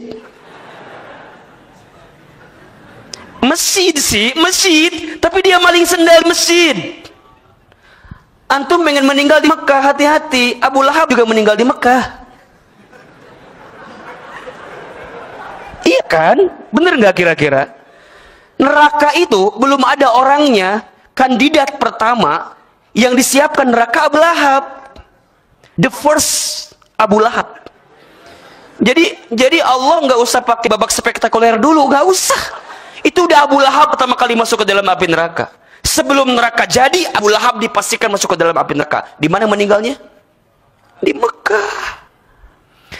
Masjid sih, masjid. Tapi dia maling sendal di masjid. Antum pengen meninggal di Mekah, hati-hati. Abu Lahab juga meninggal di Mekah. Iya kan? Bener nggak kira-kira? Neraka itu belum ada orangnya. Kandidat pertama yang disiapkan neraka Abu Lahab. The first Abu Lahab. Jadi Allah nggak usah pakai babak spektakuler dulu, nggak usah. Itu udah Abu Lahab pertama kali masuk ke dalam api neraka. Sebelum neraka jadi, Abu Lahab dipastikan masuk ke dalam api neraka. Di mana meninggalnya? Di Mekah.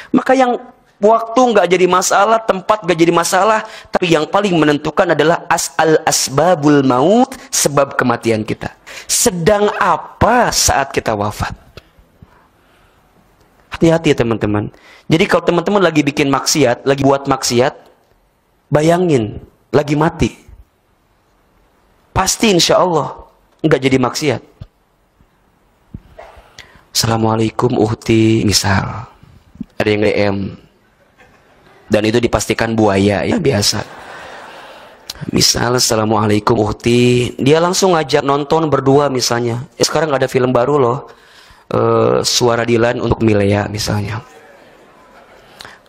Maka yang waktu nggak jadi masalah, tempat nggak jadi masalah, tapi yang paling menentukan adalah asbabul maut, sebab kematian kita. Sedang apa saat kita wafat? Hati-hati ya teman-teman. Jadi kalau teman-teman lagi bikin maksiat, lagi buat maksiat, bayangin lagi mati, pasti insya Allah nggak jadi maksiat. Assalamualaikum uhti, misal ada yang DM. Dan itu dipastikan buaya, ya biasa. Misal, Assalamualaikum uhti, dia langsung ngajak nonton berdua misalnya. Sekarang ada film baru loh, Suara Dilan untuk Milea misalnya.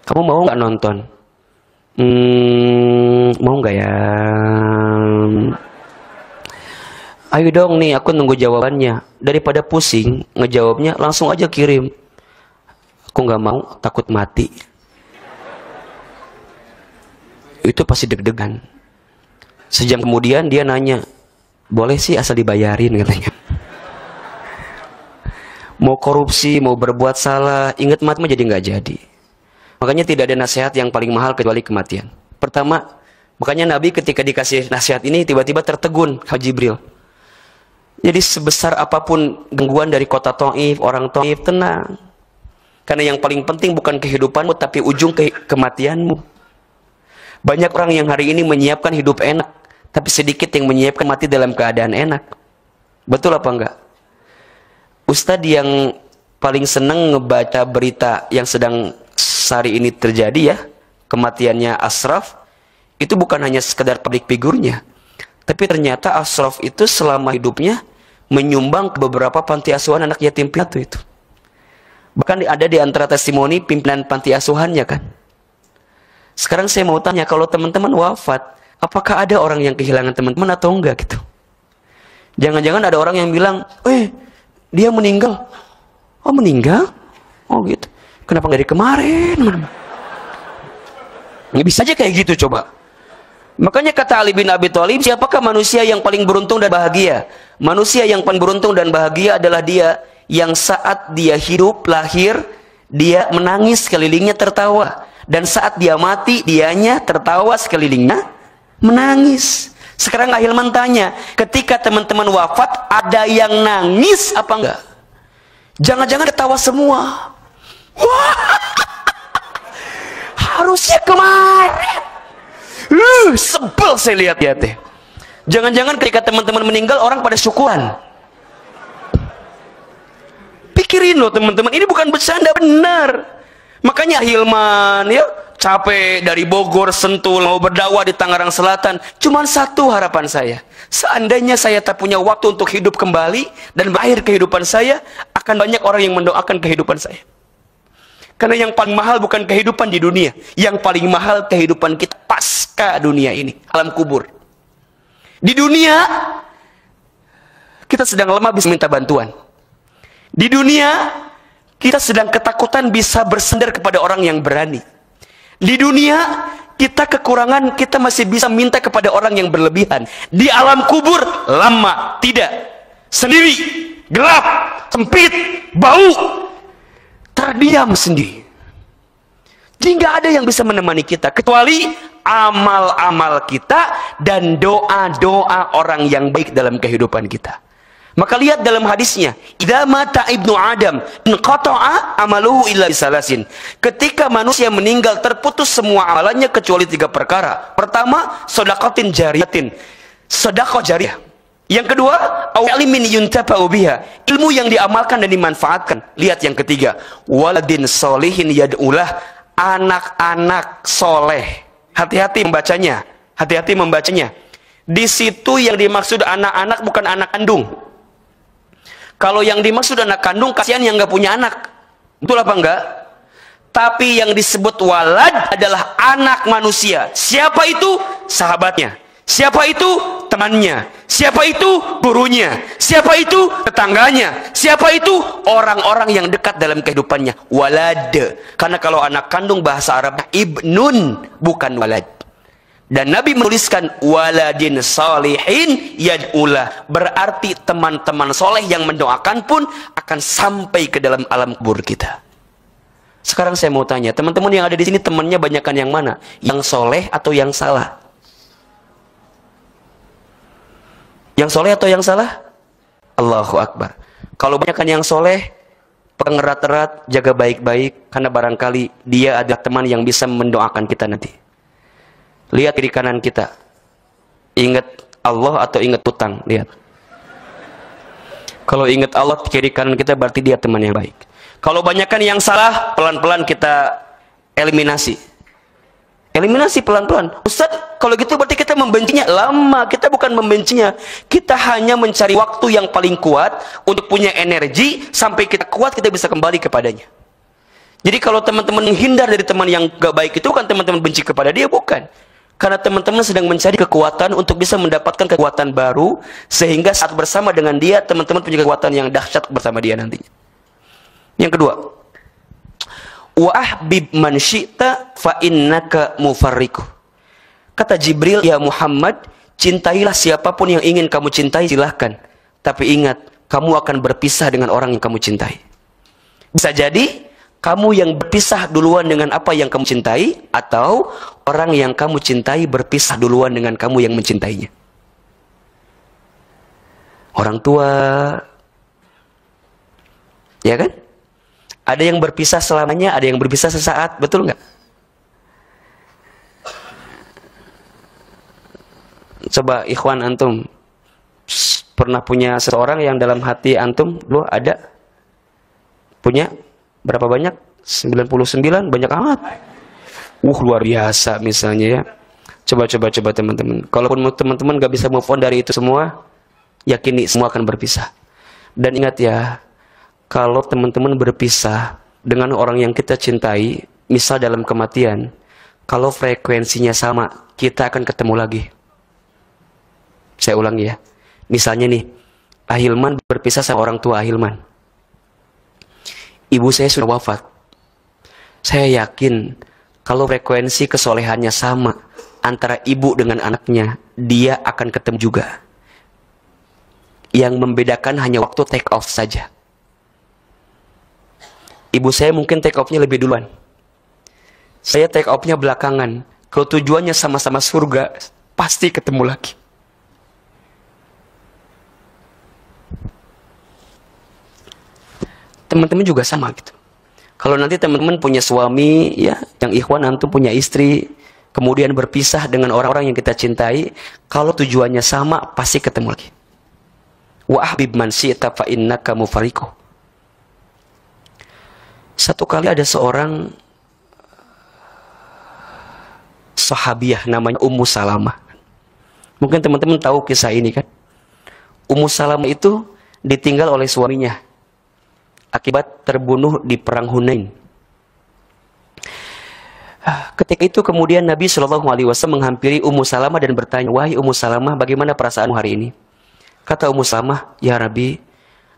Kamu mau nggak nonton? Mau nggak ya? Ayo dong nih, aku nunggu jawabannya. Daripada pusing ngejawabnya, langsung aja kirim. Aku nggak mau, takut mati. Itu pasti deg-degan. Sejam kemudian dia nanya, boleh sih asal dibayarin katanya. Mau korupsi, mau berbuat salah, ingat mati mah jadi nggak jadi. Makanya tidak ada nasihat yang paling mahal kecuali kematian. Pertama, makanya Nabi ketika dikasih nasihat ini tiba-tiba tertegun Haji Jibril. Jadi sebesar apapun gangguan dari kota Taif, orang Taif, tenang. Karena yang paling penting bukan kehidupanmu, tapi ujung kematianmu. Banyak orang yang hari ini menyiapkan hidup enak, tapi sedikit yang menyiapkan mati dalam keadaan enak. Betul apa enggak? Ustadz yang paling senang ngebaca berita yang sedang hari ini terjadi ya, kematiannya Ashraf, itu bukan hanya sekedar public figurnya, tapi ternyata Ashraf itu selama hidupnya menyumbang ke beberapa panti asuhan anak yatim piatu itu. Bahkan ada di antara testimoni pimpinan panti asuhannya kan. Sekarang saya mau tanya, kalau teman-teman wafat, apakah ada orang yang kehilangan teman-teman atau enggak gitu? Jangan-jangan ada orang yang bilang, dia meninggal. Oh meninggal? Oh gitu. Kenapa nggak dari kemarin? Nggak bisa aja kayak gitu coba. Makanya kata Ali bin Abi Thalib, siapakah manusia yang paling beruntung dan bahagia? Manusia yang paling beruntung dan bahagia adalah dia yang saat dia hidup, lahir, dia menangis, sekelilingnya tertawa. Dan saat dia mati, dianya tertawa, sekelilingnya menangis. Sekarang Ahilman tanya, ketika teman-teman wafat, ada yang nangis apa enggak? Jangan-jangan ketawa semua. Wah, harusnya kemarin. Sebel saya lihat-lihat deh. Jangan-jangan ketika teman-teman meninggal, orang pada syukuran. Pikirin loh teman-teman, ini bukan bercanda, benar. Makanya Hilman ya capek dari Bogor, Sentul, mau berdakwah di Tangerang Selatan. Cuman satu harapan saya, seandainya saya tak punya waktu untuk hidup kembali dan berakhir kehidupan saya, akan banyak orang yang mendoakan kehidupan saya. Karena yang paling mahal bukan kehidupan di dunia, yang paling mahal kehidupan kita pasca dunia ini, alam kubur. Di dunia kita sedang lemah bisa minta bantuan. Di dunia kita sedang ketakutan bisa bersandar kepada orang yang berani. Di dunia kita kekurangan, kita masih bisa minta kepada orang yang berlebihan. Di alam kubur lama, tidak, sendiri, gelap, sempit, bau, terdiam sendiri. Jadi nggak ada yang bisa menemani kita kecuali amal-amal kita dan doa-doa orang yang baik dalam kehidupan kita. Maka lihat dalam hadisnya, idza mata ibnu Adam inqata'a amaluhu illa bisalasin. Ketika manusia meninggal, terputus semua amalannya kecuali 3 perkara. Pertama, sedekatin jariyatin, sedekah jariah. Yang kedua, au ilmin yuntafa'u biha, ilmu yang diamalkan dan dimanfaatkan. Lihat yang ketiga, waladin solihin yad'ulah, anak-anak soleh. Hati-hati membacanya, hati-hati membacanya. Di situ yang dimaksud anak-anak bukan anak kandung. Kalau yang dimaksud anak kandung, kasihan yang nggak punya anak. Betul apa enggak? Tapi yang disebut walad adalah anak manusia. Siapa itu? Sahabatnya. Siapa itu? Temannya. Siapa itu? Gurunya. Siapa itu? Tetangganya. Siapa itu? Orang-orang yang dekat dalam kehidupannya. Walad. Karena kalau anak kandung bahasa Arabnya ibnun, bukan walad. Dan Nabi menuliskan waladin salihin yad'ulah, berarti teman-teman soleh yang mendoakan pun akan sampai ke dalam alam kubur kita. Sekarang saya mau tanya, teman-teman yang ada di sini temannya banyakan yang mana? Yang soleh atau yang salah? Yang soleh atau yang salah? Allahu Akbar. Kalau banyakan yang soleh, pegang erat-erat, jaga baik-baik, karena barangkali dia adalah teman yang bisa mendoakan kita nanti. Lihat kiri kanan kita, ingat Allah atau ingat utang? Lihat. Kalau ingat Allah kiri kanan kita, berarti dia teman yang baik. Kalau banyakkan yang salah, pelan-pelan kita eliminasi. Eliminasi pelan-pelan. Ustaz, kalau gitu berarti kita membencinya. Lama, kita bukan membencinya. Kita hanya mencari waktu yang paling kuat untuk punya energi, sampai kita kuat kita bisa kembali kepadanya. Jadi kalau teman-teman menghindar dari teman yang gak baik itu, kan teman-teman benci kepada dia, bukan. Karena teman-teman sedang mencari kekuatan untuk bisa mendapatkan kekuatan baru, sehingga saat bersama dengan dia, teman-teman punya kekuatan yang dahsyat bersama dia nantinya. Yang kedua, Wa ahbib man syi'ta fa innaka mufarriqu. Kata Jibril, ya Muhammad, cintailah siapapun yang ingin kamu cintai, silahkan. Tapi ingat, kamu akan berpisah dengan orang yang kamu cintai. Bisa jadi kamu yang berpisah duluan dengan apa yang kamu cintai, atau orang yang kamu cintai berpisah duluan dengan kamu yang mencintainya. Orang tua, ya kan? Ada yang berpisah selamanya, ada yang berpisah sesaat, betul nggak? Coba ikhwan antum, pernah punya seseorang yang dalam hati antum dulu ada? Punya? Berapa banyak? 99? Banyak amat. Luar biasa misalnya ya. Coba teman-teman. Kalaupun teman-teman gak bisa move on dari itu semua, yakini semua akan berpisah. Dan ingat ya, kalau teman-teman berpisah dengan orang yang kita cintai, misal dalam kematian, kalau frekuensinya sama, kita akan ketemu lagi. Saya ulangi ya. Misalnya nih, Ahilman berpisah sama orang tua Ahilman. Ibu saya sudah wafat. Saya yakin kalau frekuensi kesolehannya sama antara ibu dengan anaknya, dia akan ketemu juga. Yang membedakan hanya waktu take off saja. Ibu saya mungkin take off-nya lebih duluan. Saya take off-nya belakangan. Kalau tujuannya sama-sama surga, pasti ketemu lagi. Teman-teman juga sama gitu. Kalau nanti teman-teman punya suami, ya, yang ikhwan antum punya istri, kemudian berpisah dengan orang-orang yang kita cintai, kalau tujuannya sama, pasti ketemu lagi. Wa ahbib man syi'ta fa innaka mufarriqu. Satu kali ada seorang sahabiah namanya Ummu Salamah. Mungkin teman-teman tahu kisah ini kan. Ummu Salamah itu ditinggal oleh suaminya akibat terbunuh di perang Hunain. Ketika itu kemudian Nabi SAW menghampiri Ummu Salamah dan bertanya, wahai Ummu Salamah, bagaimana perasaanmu hari ini? Kata Ummu Salamah, ya Nabi,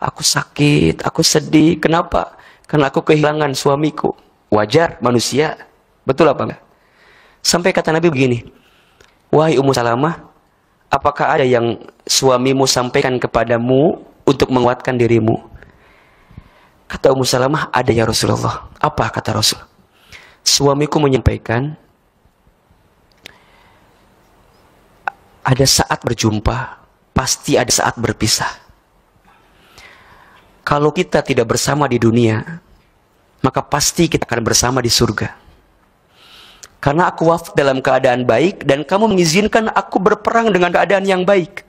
aku sakit, aku sedih. Kenapa? Karena aku kehilangan suamiku. Wajar, manusia. Betul apa enggak? Sampai kata Nabi begini, wahai Ummu Salamah, apakah ada yang suamimu sampaikan kepadamu untuk menguatkan dirimu? Kata Ummu Salamah, ada ya Rasulullah. Apa kata Rasul? Suamiku menyampaikan, ada saat berjumpa, pasti ada saat berpisah. Kalau kita tidak bersama di dunia, maka pasti kita akan bersama di surga. Karena aku wafat dalam keadaan baik, dan kamu mengizinkan aku berperang dengan keadaan yang baik.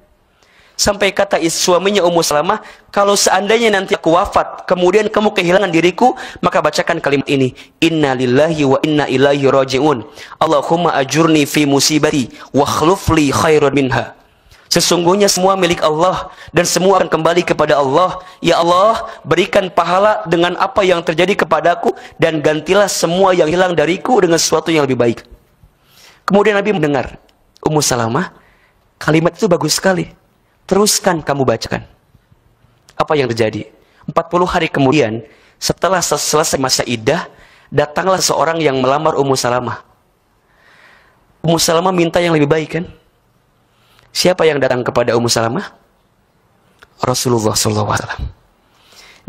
Sampai kata suaminya Ummu Salamah, kalau seandainya nanti aku wafat, kemudian kamu kehilangan diriku, maka bacakan kalimat ini, Inna lillahi wa inna ilaihi raji'un. Allahumma ajurni fi musibati, wa khlufli khairan minha. Sesungguhnya semua milik Allah, dan semua akan kembali kepada Allah. Ya Allah, berikan pahala dengan apa yang terjadi kepadaku, dan gantilah semua yang hilang dariku dengan sesuatu yang lebih baik. Kemudian Nabi mendengar Ummu Salamah, kalimat itu bagus sekali. Teruskan kamu bacakan. Apa yang terjadi? 40 hari kemudian, setelah selesai masa iddah, datanglah seorang yang melamar Ummu Salamah. Ummu Salamah minta yang lebih baik kan? Siapa yang datang kepada Ummu Salamah? Rasulullah SAW.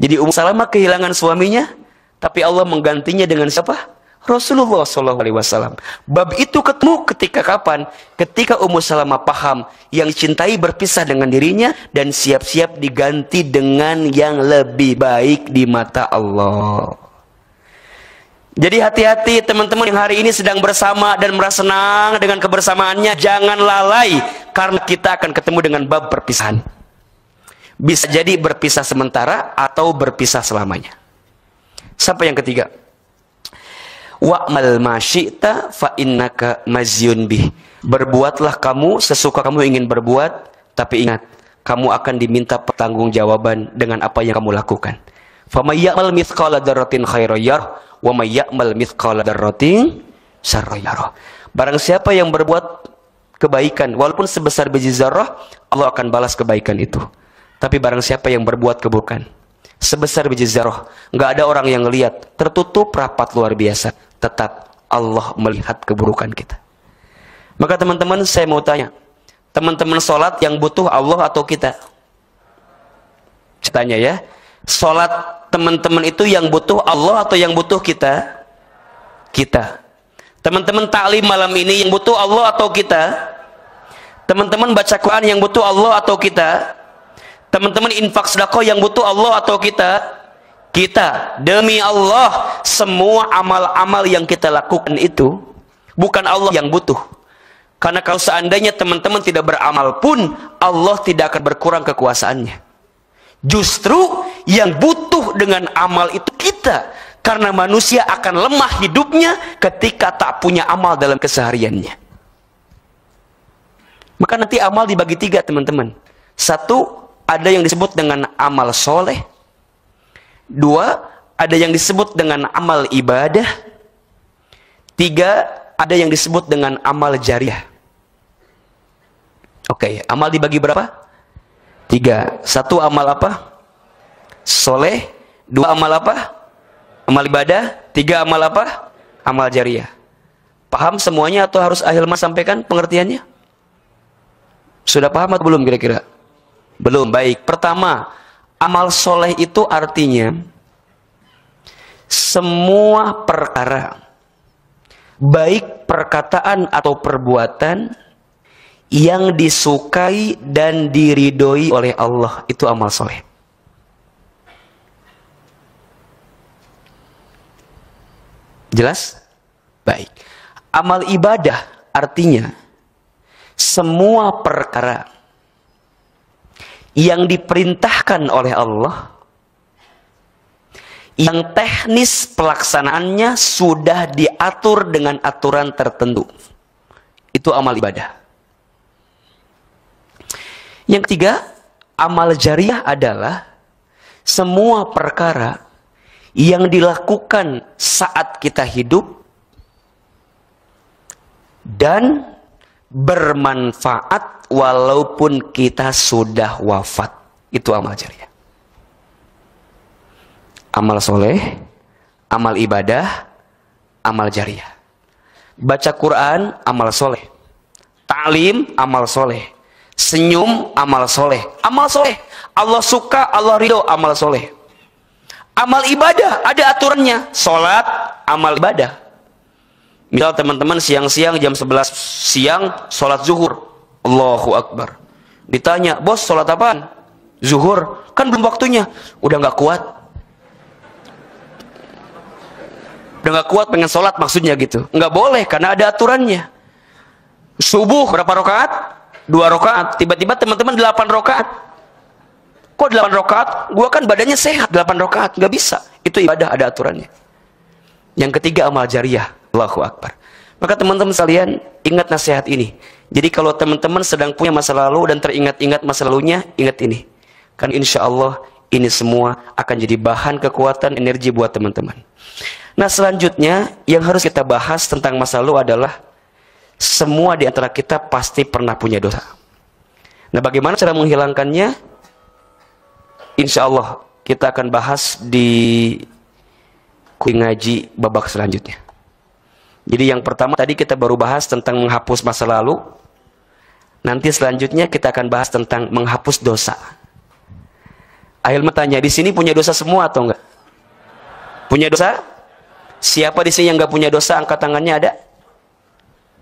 Jadi Ummu Salamah kehilangan suaminya, tapi Allah menggantinya dengan siapa? Rasulullah SAW. Bab itu ketemu ketika kapan? Ketika Ummu Salamah paham yang cintai berpisah dengan dirinya dan siap-siap diganti dengan yang lebih baik di mata Allah. Jadi hati-hati teman-teman yang hari ini sedang bersama dan merasa senang dengan kebersamaannya, jangan lalai karena kita akan ketemu dengan bab perpisahan. Bisa jadi berpisah sementara atau berpisah selamanya. Sampai yang ketiga. Wa'mal ma syi'ta fa innaka mazyun bih. Berbuatlah kamu sesuka kamu ingin berbuat, tapi ingat, kamu akan diminta pertanggungjawaban dengan apa yang kamu lakukan. Fa may ya'mal mithqala dzarratin khairan yarah wa may ya'mal mithqala dzarratin syarran yarah. Barang siapa yang berbuat kebaikan walaupun sebesar biji zarrah, Allah akan balas kebaikan itu. Tapi barang siapa yang berbuat keburukan, sebesar biji zarah, nggak ada orang yang ngelihat, tertutup rapat luar biasa, tetap Allah melihat keburukan kita. Maka teman-teman, saya mau tanya, teman-teman sholat yang butuh Allah atau kita? Saya tanya ya, sholat teman-teman itu yang butuh Allah atau yang butuh kita? Kita. Teman-teman taklim malam ini yang butuh Allah atau kita? Teman-teman baca Quran yang butuh Allah atau kita? Teman-teman infak sedekah yang butuh Allah atau kita? Kita. Demi Allah, semua amal-amal yang kita lakukan itu bukan Allah yang butuh. Karena kalau seandainya teman-teman tidak beramal pun, Allah tidak akan berkurang kekuasaannya. Justru yang butuh dengan amal itu kita. Karena manusia akan lemah hidupnya ketika tak punya amal dalam kesehariannya. Maka nanti amal dibagi 3, teman-teman. 1, ada yang disebut dengan amal soleh. 2, ada yang disebut dengan amal ibadah. 3, ada yang disebut dengan amal jariah. Oke, amal dibagi berapa? 3. 1 amal apa? Soleh. 2 amal apa? Amal ibadah. 3 amal apa? Amal jariah. Paham semuanya atau harus Ahilman sampaikan pengertiannya? Sudah paham atau belum kira-kira? Belum. Baik. Pertama, amal soleh itu artinya semua perkara, baik perkataan atau perbuatan, yang disukai dan diridhoi oleh Allah, itu amal soleh. Jelas? Baik. Amal ibadah artinya semua perkara yang diperintahkan oleh Allah, yang teknis pelaksanaannya sudah diatur dengan aturan tertentu, itu amal ibadah. Yang ketiga, amal jariah adalah semua perkara yang dilakukan saat kita hidup dan bermanfaat walaupun kita sudah wafat. Itu amal jariah. Amal soleh, amal ibadah, amal jariah. Baca Quran, amal soleh. Ta'lim, amal soleh. Senyum, amal soleh. Amal soleh. Allah suka, Allah ridho, amal soleh. Amal ibadah, ada aturannya. Sholat, amal ibadah. Misal teman-teman siang-siang jam 11 siang sholat zuhur, Allahu Akbar. Ditanya, bos sholat apaan? Zuhur. Kan belum waktunya. Udah nggak kuat. Udah nggak kuat pengen sholat maksudnya gitu. Nggak boleh karena ada aturannya. Subuh berapa rakaat? 2 rakaat. Tiba-tiba teman-teman 8 rakaat. Kok 8 rakaat? Gua kan badannya sehat 8 rakaat. Nggak bisa. Itu ibadah, ada aturannya. Yang ketiga amal jariah. Allahu Akbar. Maka teman-teman sekalian, ingat nasihat ini. Jadi kalau teman-teman sedang punya masa lalu dan teringat-ingat masa lalunya, ingat ini. Kan insya Allah ini semua akan jadi bahan kekuatan energi buat teman-teman. Nah selanjutnya yang harus kita bahas tentang masa lalu adalah semua di antara kita pasti pernah punya dosa. Nah bagaimana cara menghilangkannya? Insya Allah kita akan bahas di ngaji babak selanjutnya. Jadi yang pertama tadi kita baru bahas tentang menghapus masa lalu. Nanti selanjutnya kita akan bahas tentang menghapus dosa. Ahilman tanya, di sini punya dosa semua atau enggak? Punya dosa? Siapa di sini yang enggak punya dosa? Angkat tangannya, ada?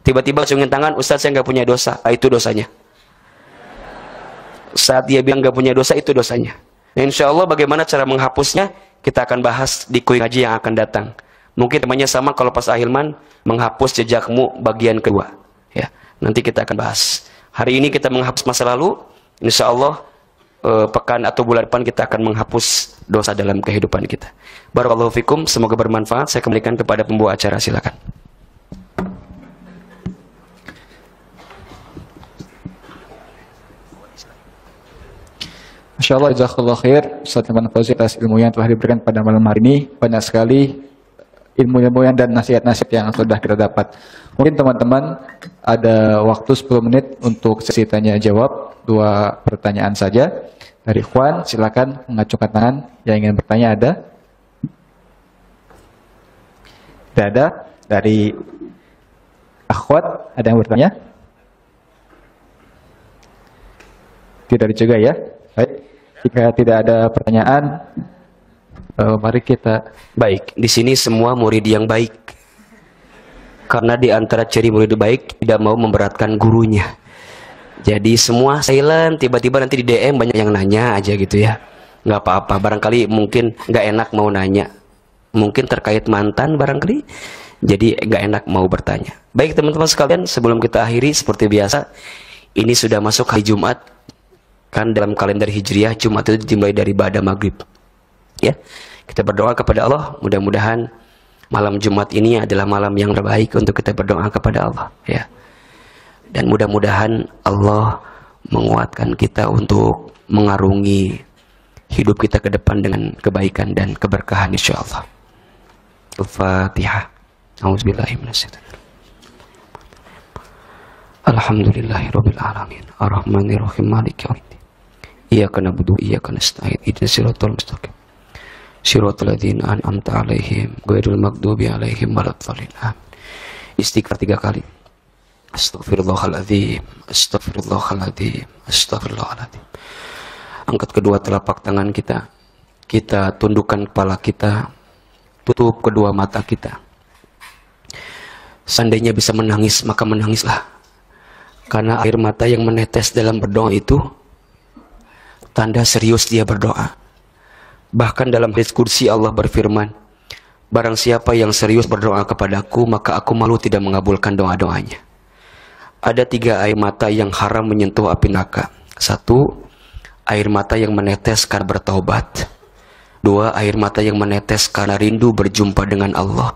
Tiba-tiba acungin tangan, Ustaz saya enggak punya dosa. Itu dosanya. Saat dia bilang enggak punya dosa, itu dosanya. Nah, insya Allah bagaimana cara menghapusnya? Kita akan bahas di kuis ngaji yang akan datang. Mungkin temannya sama kalau pas Ahilman menghapus jejakmu bagian kedua. Ya, nanti kita akan bahas. Hari ini kita menghapus masa lalu. Insya Allah pekan atau bulan depan kita akan menghapus dosa dalam kehidupan kita. Barakallahu fikum. Semoga bermanfaat. Saya kembalikan kepada pembawa acara. Silakan. Masya Allah, jazakallah khair Ustaz Hilman Fauzi atas ilmu yang telah diberikan pada malam hari ini. Banyak sekali ilmu-ilmu dan nasihat-nasihat yang sudah kita dapat. Mungkin teman-teman ada waktu 10 menit untuk sesi tanya jawab, 2 pertanyaan saja. Dari Ikhwan, silakan mengacungkan tangan. Yang ingin bertanya ada? Tidak ada. Dari Akhwat, ada yang bertanya? Tidak ada juga ya. Baik. Jika tidak ada pertanyaan, mari kita. Baik, di sini semua murid yang baik. Karena di antara ciri murid baik tidak mau memberatkan gurunya. Jadi semua silent, tiba-tiba nanti di DM banyak yang nanya aja gitu ya. Nggak apa-apa, barangkali mungkin nggak enak mau nanya. Mungkin terkait mantan barangkali, jadi nggak enak mau bertanya. Baik teman-teman sekalian, sebelum kita akhiri seperti biasa, ini sudah masuk hari Jumat. Kan dalam kalender Hijriah, Jumat itu dimulai dari ba'da maghrib. Ya, kita berdoa kepada Allah, mudah-mudahan malam Jumat ini adalah malam yang terbaik untuk kita berdoa kepada Allah. Ya. Dan mudah-mudahan Allah menguatkan kita untuk mengarungi hidup kita ke depan dengan kebaikan dan keberkahan insyaallah. Al-Fatihah. A'udzubillahi minasyaitonir. Alhamdulillahirabbil alamin. Arrahmanirrahim. Maliki yaumiddin. Iyyaka na'budu wa iyyaka nasta'in. Ihdinas siratal mustaqim. Shiratal ladzina an'amta 'alaihim ghairil maghdubi 'alaihim waladdallin. Istighfar 3 kali. Astaghfirullahaladzim, astaghfirullahaladzim, astaghfirullahaladzim. Angkat kedua telapak tangan kita. Kita tundukkan kepala kita. Tutup kedua mata kita. Seandainya bisa menangis, maka menangislah. Karena air mata yang menetes dalam berdoa itu tanda serius dia berdoa. Bahkan dalam hadits qudsi Allah berfirman, barang siapa yang serius berdoa kepadaku, maka aku malu tidak mengabulkan doa-doanya. Ada 3 air mata yang haram menyentuh api neraka. 1, air mata yang menetes karena bertaubat. 2, air mata yang menetes karena rindu berjumpa dengan Allah.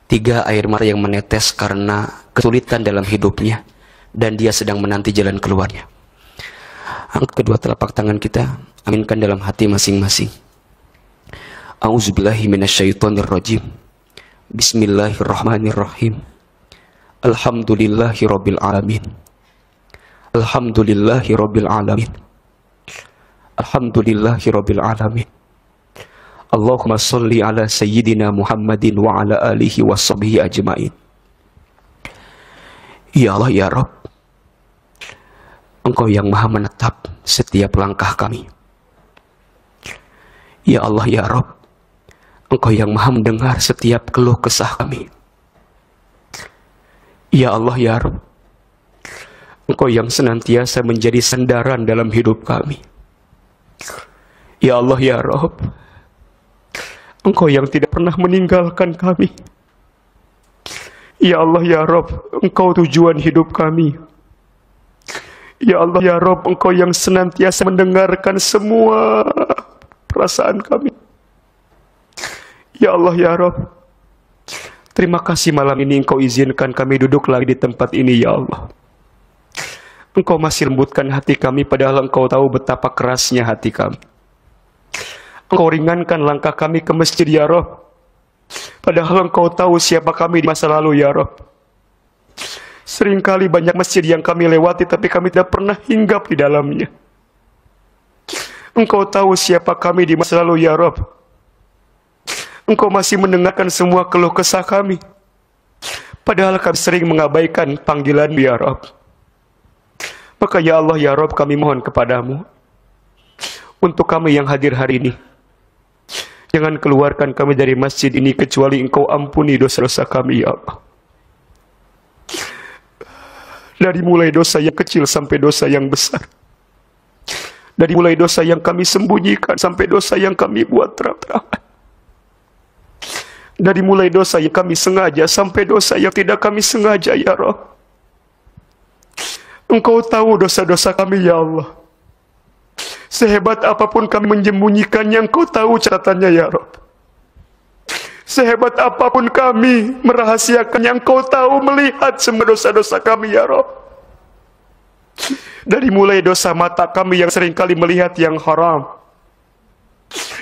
3, air mata yang menetes karena kesulitan dalam hidupnya dan dia sedang menanti jalan keluarnya. Angkat kedua telapak tangan kita, aminkan dalam hati masing-masing. A'udzubillahi minasyaitonirrajim. Bismillahirrahmanirrahim. Alhamdulillahirabbil alamin. Alhamdulillahirabbil alamin. Alhamdulillahirabbil alamin. Allahumma shalli ala sayyidina Muhammadin wa ala alihi washabihi ajmain. Ya Allah ya Rabb, Engkau yang maha menetap setiap langkah kami. Ya Allah ya Rabb, Engkau yang maha mendengar setiap keluh kesah kami. Ya Allah ya Rabb, Engkau yang senantiasa menjadi sandaran dalam hidup kami. Ya Allah ya Rabb, Engkau yang tidak pernah meninggalkan kami. Ya Allah ya Rabb, Engkau tujuan hidup kami. Ya Allah ya Rabb, Engkau yang senantiasa mendengarkan semua perasaan kami. Ya Allah ya Rabb, terima kasih malam ini Engkau izinkan kami duduk lagi di tempat ini ya Allah. Engkau masih lembutkan hati kami padahal Engkau tahu betapa kerasnya hati kami. Engkau ringankan langkah kami ke masjid ya Rabb, padahal Engkau tahu siapa kami di masa lalu ya Rabb. Seringkali banyak masjid yang kami lewati tapi kami tidak pernah hinggap di dalamnya. Engkau tahu siapa kami di masa lalu ya Rabb. Engkau masih mendengarkan semua keluh kesah kami, padahal kami sering mengabaikan panggilan ya Rabb. Maka ya Allah ya Rabb, kami mohon kepadamu, untuk kami yang hadir hari ini, jangan keluarkan kami dari masjid ini kecuali Engkau ampuni dosa-dosa kami ya Allah. Dari mulai dosa yang kecil sampai dosa yang besar. Dari mulai dosa yang kami sembunyikan sampai dosa yang kami buat terang-terangan. Dari mulai dosa yang kami sengaja sampai dosa yang tidak kami sengaja ya Rabb. Engkau tahu dosa-dosa kami ya Allah. Sehebat apapun kami menyembunyikannya, Engkau tahu catatannya ya Rabb. Sehebat apapun kami merahasiakannya, Engkau tahu melihat semua dosa-dosa kami ya Rabb. Dari mulai dosa mata kami yang seringkali melihat yang haram.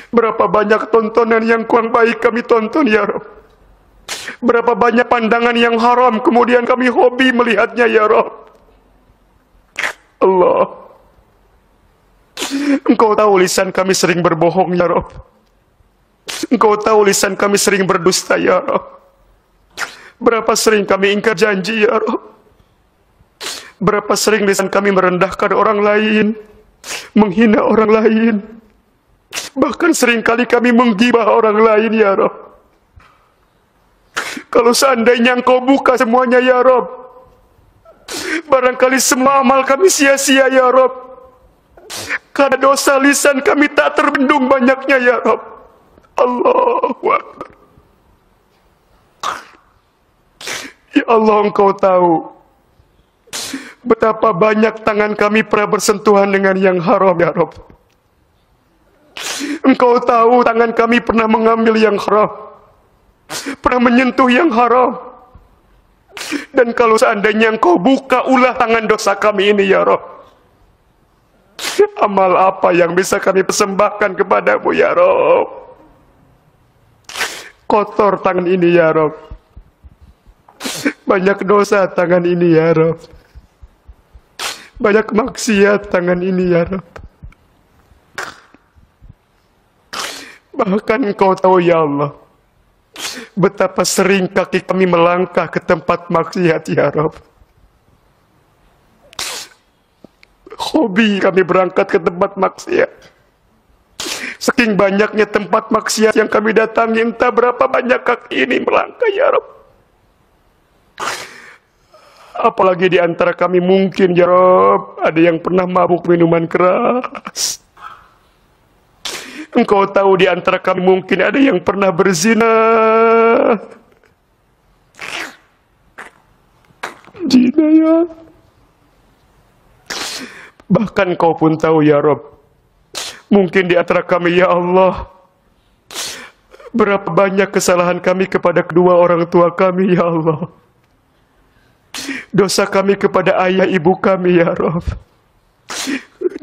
Berapa banyak tontonan yang kurang baik kami tonton ya Rabb. Berapa banyak pandangan yang haram kemudian kami hobi melihatnya ya Rabb. Allah, Engkau tahu lisan kami sering berbohong ya Rabb. Engkau tahu lisan kami sering berdusta ya Rabb. Berapa sering kami ingkar janji ya Rabb. Berapa sering lisan kami merendahkan orang lain, menghina orang lain. Bahkan seringkali kami menggibah orang lain ya Rabb. Kalau seandainya Engkau buka semuanya ya Rabb, barangkali semua amal kami sia-sia ya Rabb. Karena dosa lisan kami tak terbendung banyaknya ya Rabb. Allahu Akbar. Ya Allah, Engkau tahu betapa banyak tangan kami pernah bersentuhan dengan yang haram ya Rabb. Engkau tahu tangan kami pernah mengambil yang haram, pernah menyentuh yang haram. Dan kalau seandainya Engkau buka ulah tangan dosa kami ini ya Rabb, amal apa yang bisa kami persembahkan kepadamu ya Rabb? Kotor tangan ini ya Rabb. Banyak dosa tangan ini ya Rabb. Banyak maksiat tangan ini ya Rabb. Bahkan Engkau tahu ya Allah, betapa sering kaki kami melangkah ke tempat maksiat ya Rabb. Hobi kami berangkat ke tempat maksiat. Saking banyaknya tempat maksiat yang kami datangi, entah berapa banyak kaki ini melangkah ya Rabb. Apalagi di antara kami mungkin ya Rabb, ada yang pernah mabuk minuman keras. Engkau tahu di antara kami mungkin ada yang pernah berzina. Zina ya. Bahkan Kau pun tahu ya Rabb, mungkin di antara kami ya Allah, berapa banyak kesalahan kami kepada kedua orang tua kami ya Allah. Dosa kami kepada ayah ibu kami ya Rabb.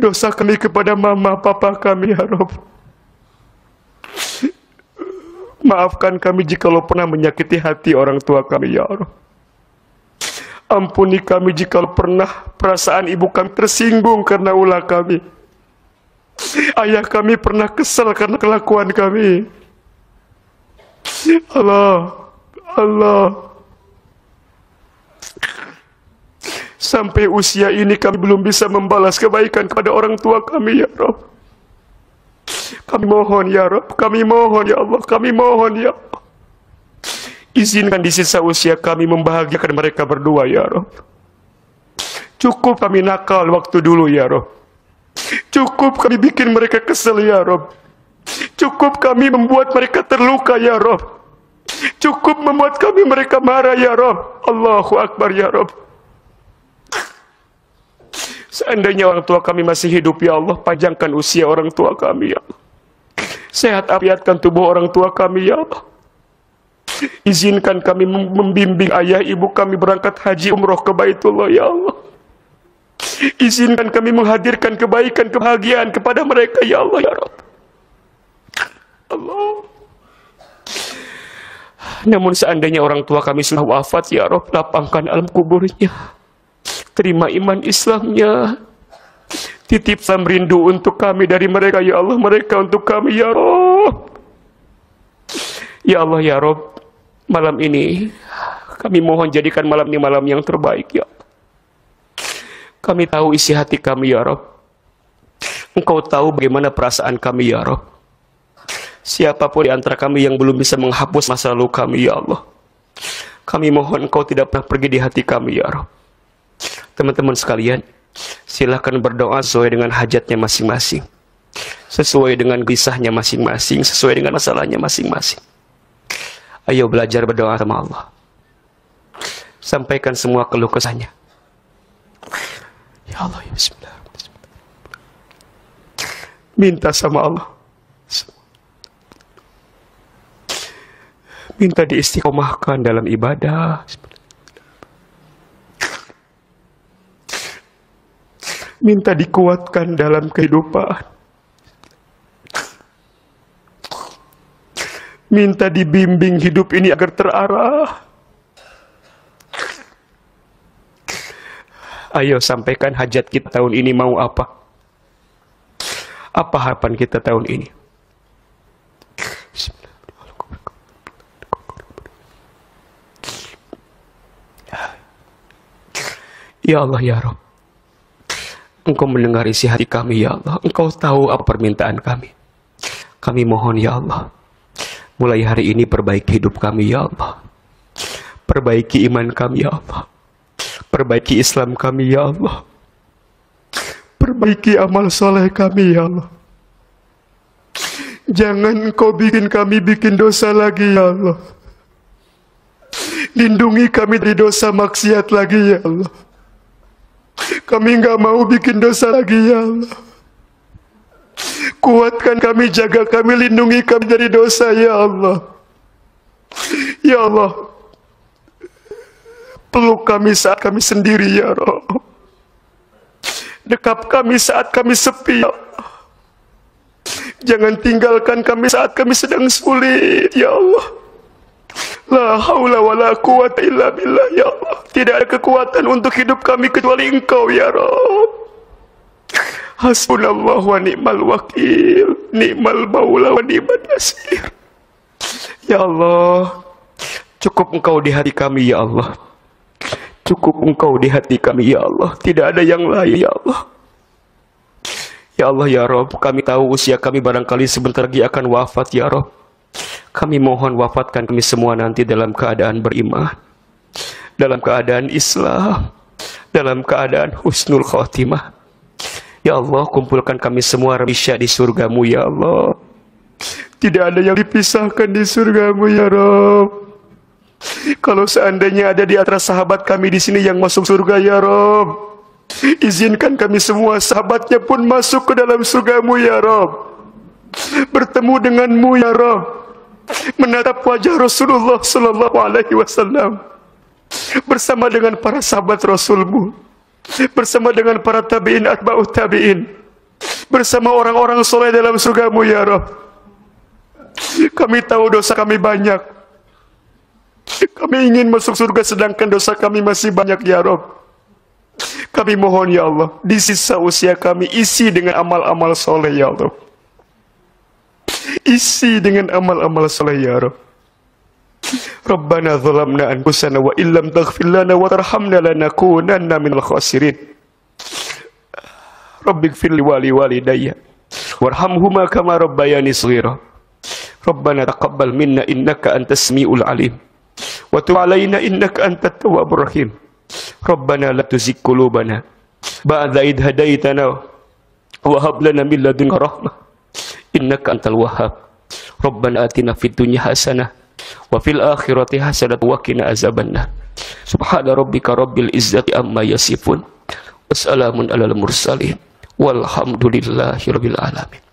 Dosa kami kepada mama papa kami ya Rabb. Maafkan kami jikalau pernah menyakiti hati orang tua kami ya Allah. Ampuni kami jikalau pernah perasaan ibu kami tersinggung karena ulah kami. Ayah kami pernah kesal karena kelakuan kami. Allah, Allah. Sampai usia ini kami belum bisa membalas kebaikan kepada orang tua kami ya Rabb. Kami mohon ya Rabb, kami mohon ya Allah, kami mohon ya Allah. Izinkan di sisa usia kami membahagiakan mereka berdua ya Rabb. Cukup kami nakal waktu dulu ya Rabb. Cukup kami bikin mereka kesel ya Rabb. Cukup kami membuat mereka terluka ya Rabb. Cukup membuat kami mereka marah ya Rabb. Allahu Akbar ya Rabb. Seandainya orang tua kami masih hidup ya Allah, panjangkan usia orang tua kami ya Allah. Sehat afiatkan tubuh orang tua kami ya Allah. Izinkan kami membimbing ayah ibu kami berangkat haji umroh ke Baitullah ya Allah. Izinkan kami menghadirkan kebaikan kebahagiaan kepada mereka ya Allah ya Rabb. Allah. Namun seandainya orang tua kami sudah wafat ya Rabb, lapangkan alam kuburnya. Terima iman Islamnya. Titip salam rindu untuk kami dari mereka ya Allah, mereka untuk kami ya Rabb. Ya Allah ya Rabb, malam ini kami mohon jadikan malam ini malam yang terbaik ya Allah. Kami tahu isi hati kami ya Rabb. Engkau tahu bagaimana perasaan kami ya Rabb. Siapapun di antara kami yang belum bisa menghapus masa lalu kami ya Allah, kami mohon Engkau tidak pernah pergi di hati kami ya Rabb. Teman-teman sekalian, silahkan berdoa sesuai dengan hajatnya masing-masing, sesuai dengan kisahnya masing-masing, sesuai dengan masalahnya masing-masing. Ayo belajar berdoa sama Allah. Sampaikan semua keluh kesahnya. Ya Allah, ya Bismillah. Minta sama Allah. Minta diistiqomahkan dalam ibadah. Minta dikuatkan dalam kehidupan. Minta dibimbing hidup ini agar terarah. Ayo sampaikan hajat kita tahun ini mau apa. Apa harapan kita tahun ini? Ya Allah ya Rabb, Engkau mendengar isi hati kami ya Allah. Engkau tahu apa permintaan kami. Kami mohon ya Allah, mulai hari ini perbaiki hidup kami ya Allah. Perbaiki iman kami ya Allah. Perbaiki Islam kami ya Allah. Perbaiki amal soleh kami ya Allah. Jangan Engkau bikin kami bikin dosa lagi ya Allah. Lindungi kami dari dosa maksiat lagi ya Allah. Kami nggak mau bikin dosa lagi ya Allah. Kuatkan kami, jaga kami, lindungi kami dari dosa ya Allah. Ya Allah, peluk kami saat kami sendiri ya Rabb. Dekap kami saat kami sepi ya Allah. Jangan tinggalkan kami saat kami sedang sulit ya Allah. La haula wa la quwata illa billah ya Allah. Tidak ada kekuatan untuk hidup kami kecuali Engkau ya Rabb. Hasbunallah wa ni'mal wakil, ni'mal maula wa ni'mal nasir. Ya Allah, cukup Engkau di hati kami ya Allah. Cukup Engkau di hati kami ya Allah. Tidak ada yang lain ya Allah. Ya Allah ya Rabb, kami tahu usia kami barangkali sebentar lagi akan wafat ya Rabb. Kami mohon wafatkan kami semua nanti dalam keadaan beriman, dalam keadaan Islam, dalam keadaan husnul khotimah. Ya Allah, kumpulkan kami semua rabisya di surgamu ya Allah. Tidak ada yang dipisahkan di surgamu ya Rabb. Kalau seandainya ada di antara sahabat kami di sini yang masuk surga ya Rabb, izinkan kami semua sahabatnya pun masuk ke dalam surgamu ya Rabb. Bertemu denganmu ya Rabb. Menatap wajah Rasulullah sallallahu alaihi wasallam bersama dengan para sahabat Rasulmu, bersama dengan para tabi'in atba'ut tabi'in, bersama orang-orang soleh dalam surgamu ya Rabb. Kami tahu dosa kami banyak. Kami ingin masuk surga sedangkan dosa kami masih banyak ya Rabb. Kami mohon ya Allah, di sisa usia kami isi dengan amal-amal soleh ya Allah. Isi dengan amal-amal soleh ya Rabb. Rabbana zalamna anfusana wa illam taghfir lana wa tarhamna lanakunanna minal khasirin. Rabbighfir li wa liwalidayya warhamhuma kama rabbayani shaghira. Rabbana taqabbal minna innaka antas samiul alim wa tub alaina innaka antat tawwabur rahim. Rabbana la tuzigh qulubana ba'da idh hadaitana wa hab lana min ladunka rahmah innaka antal wahhab. Rabbana atina fid dunya hasanah wa fil akhirati hasanah wa qina azabannar. Subhana rabbika rabbil izzati amma yasifun. Wassalamun alal mursalin walhamdulillahi rabbil alamin.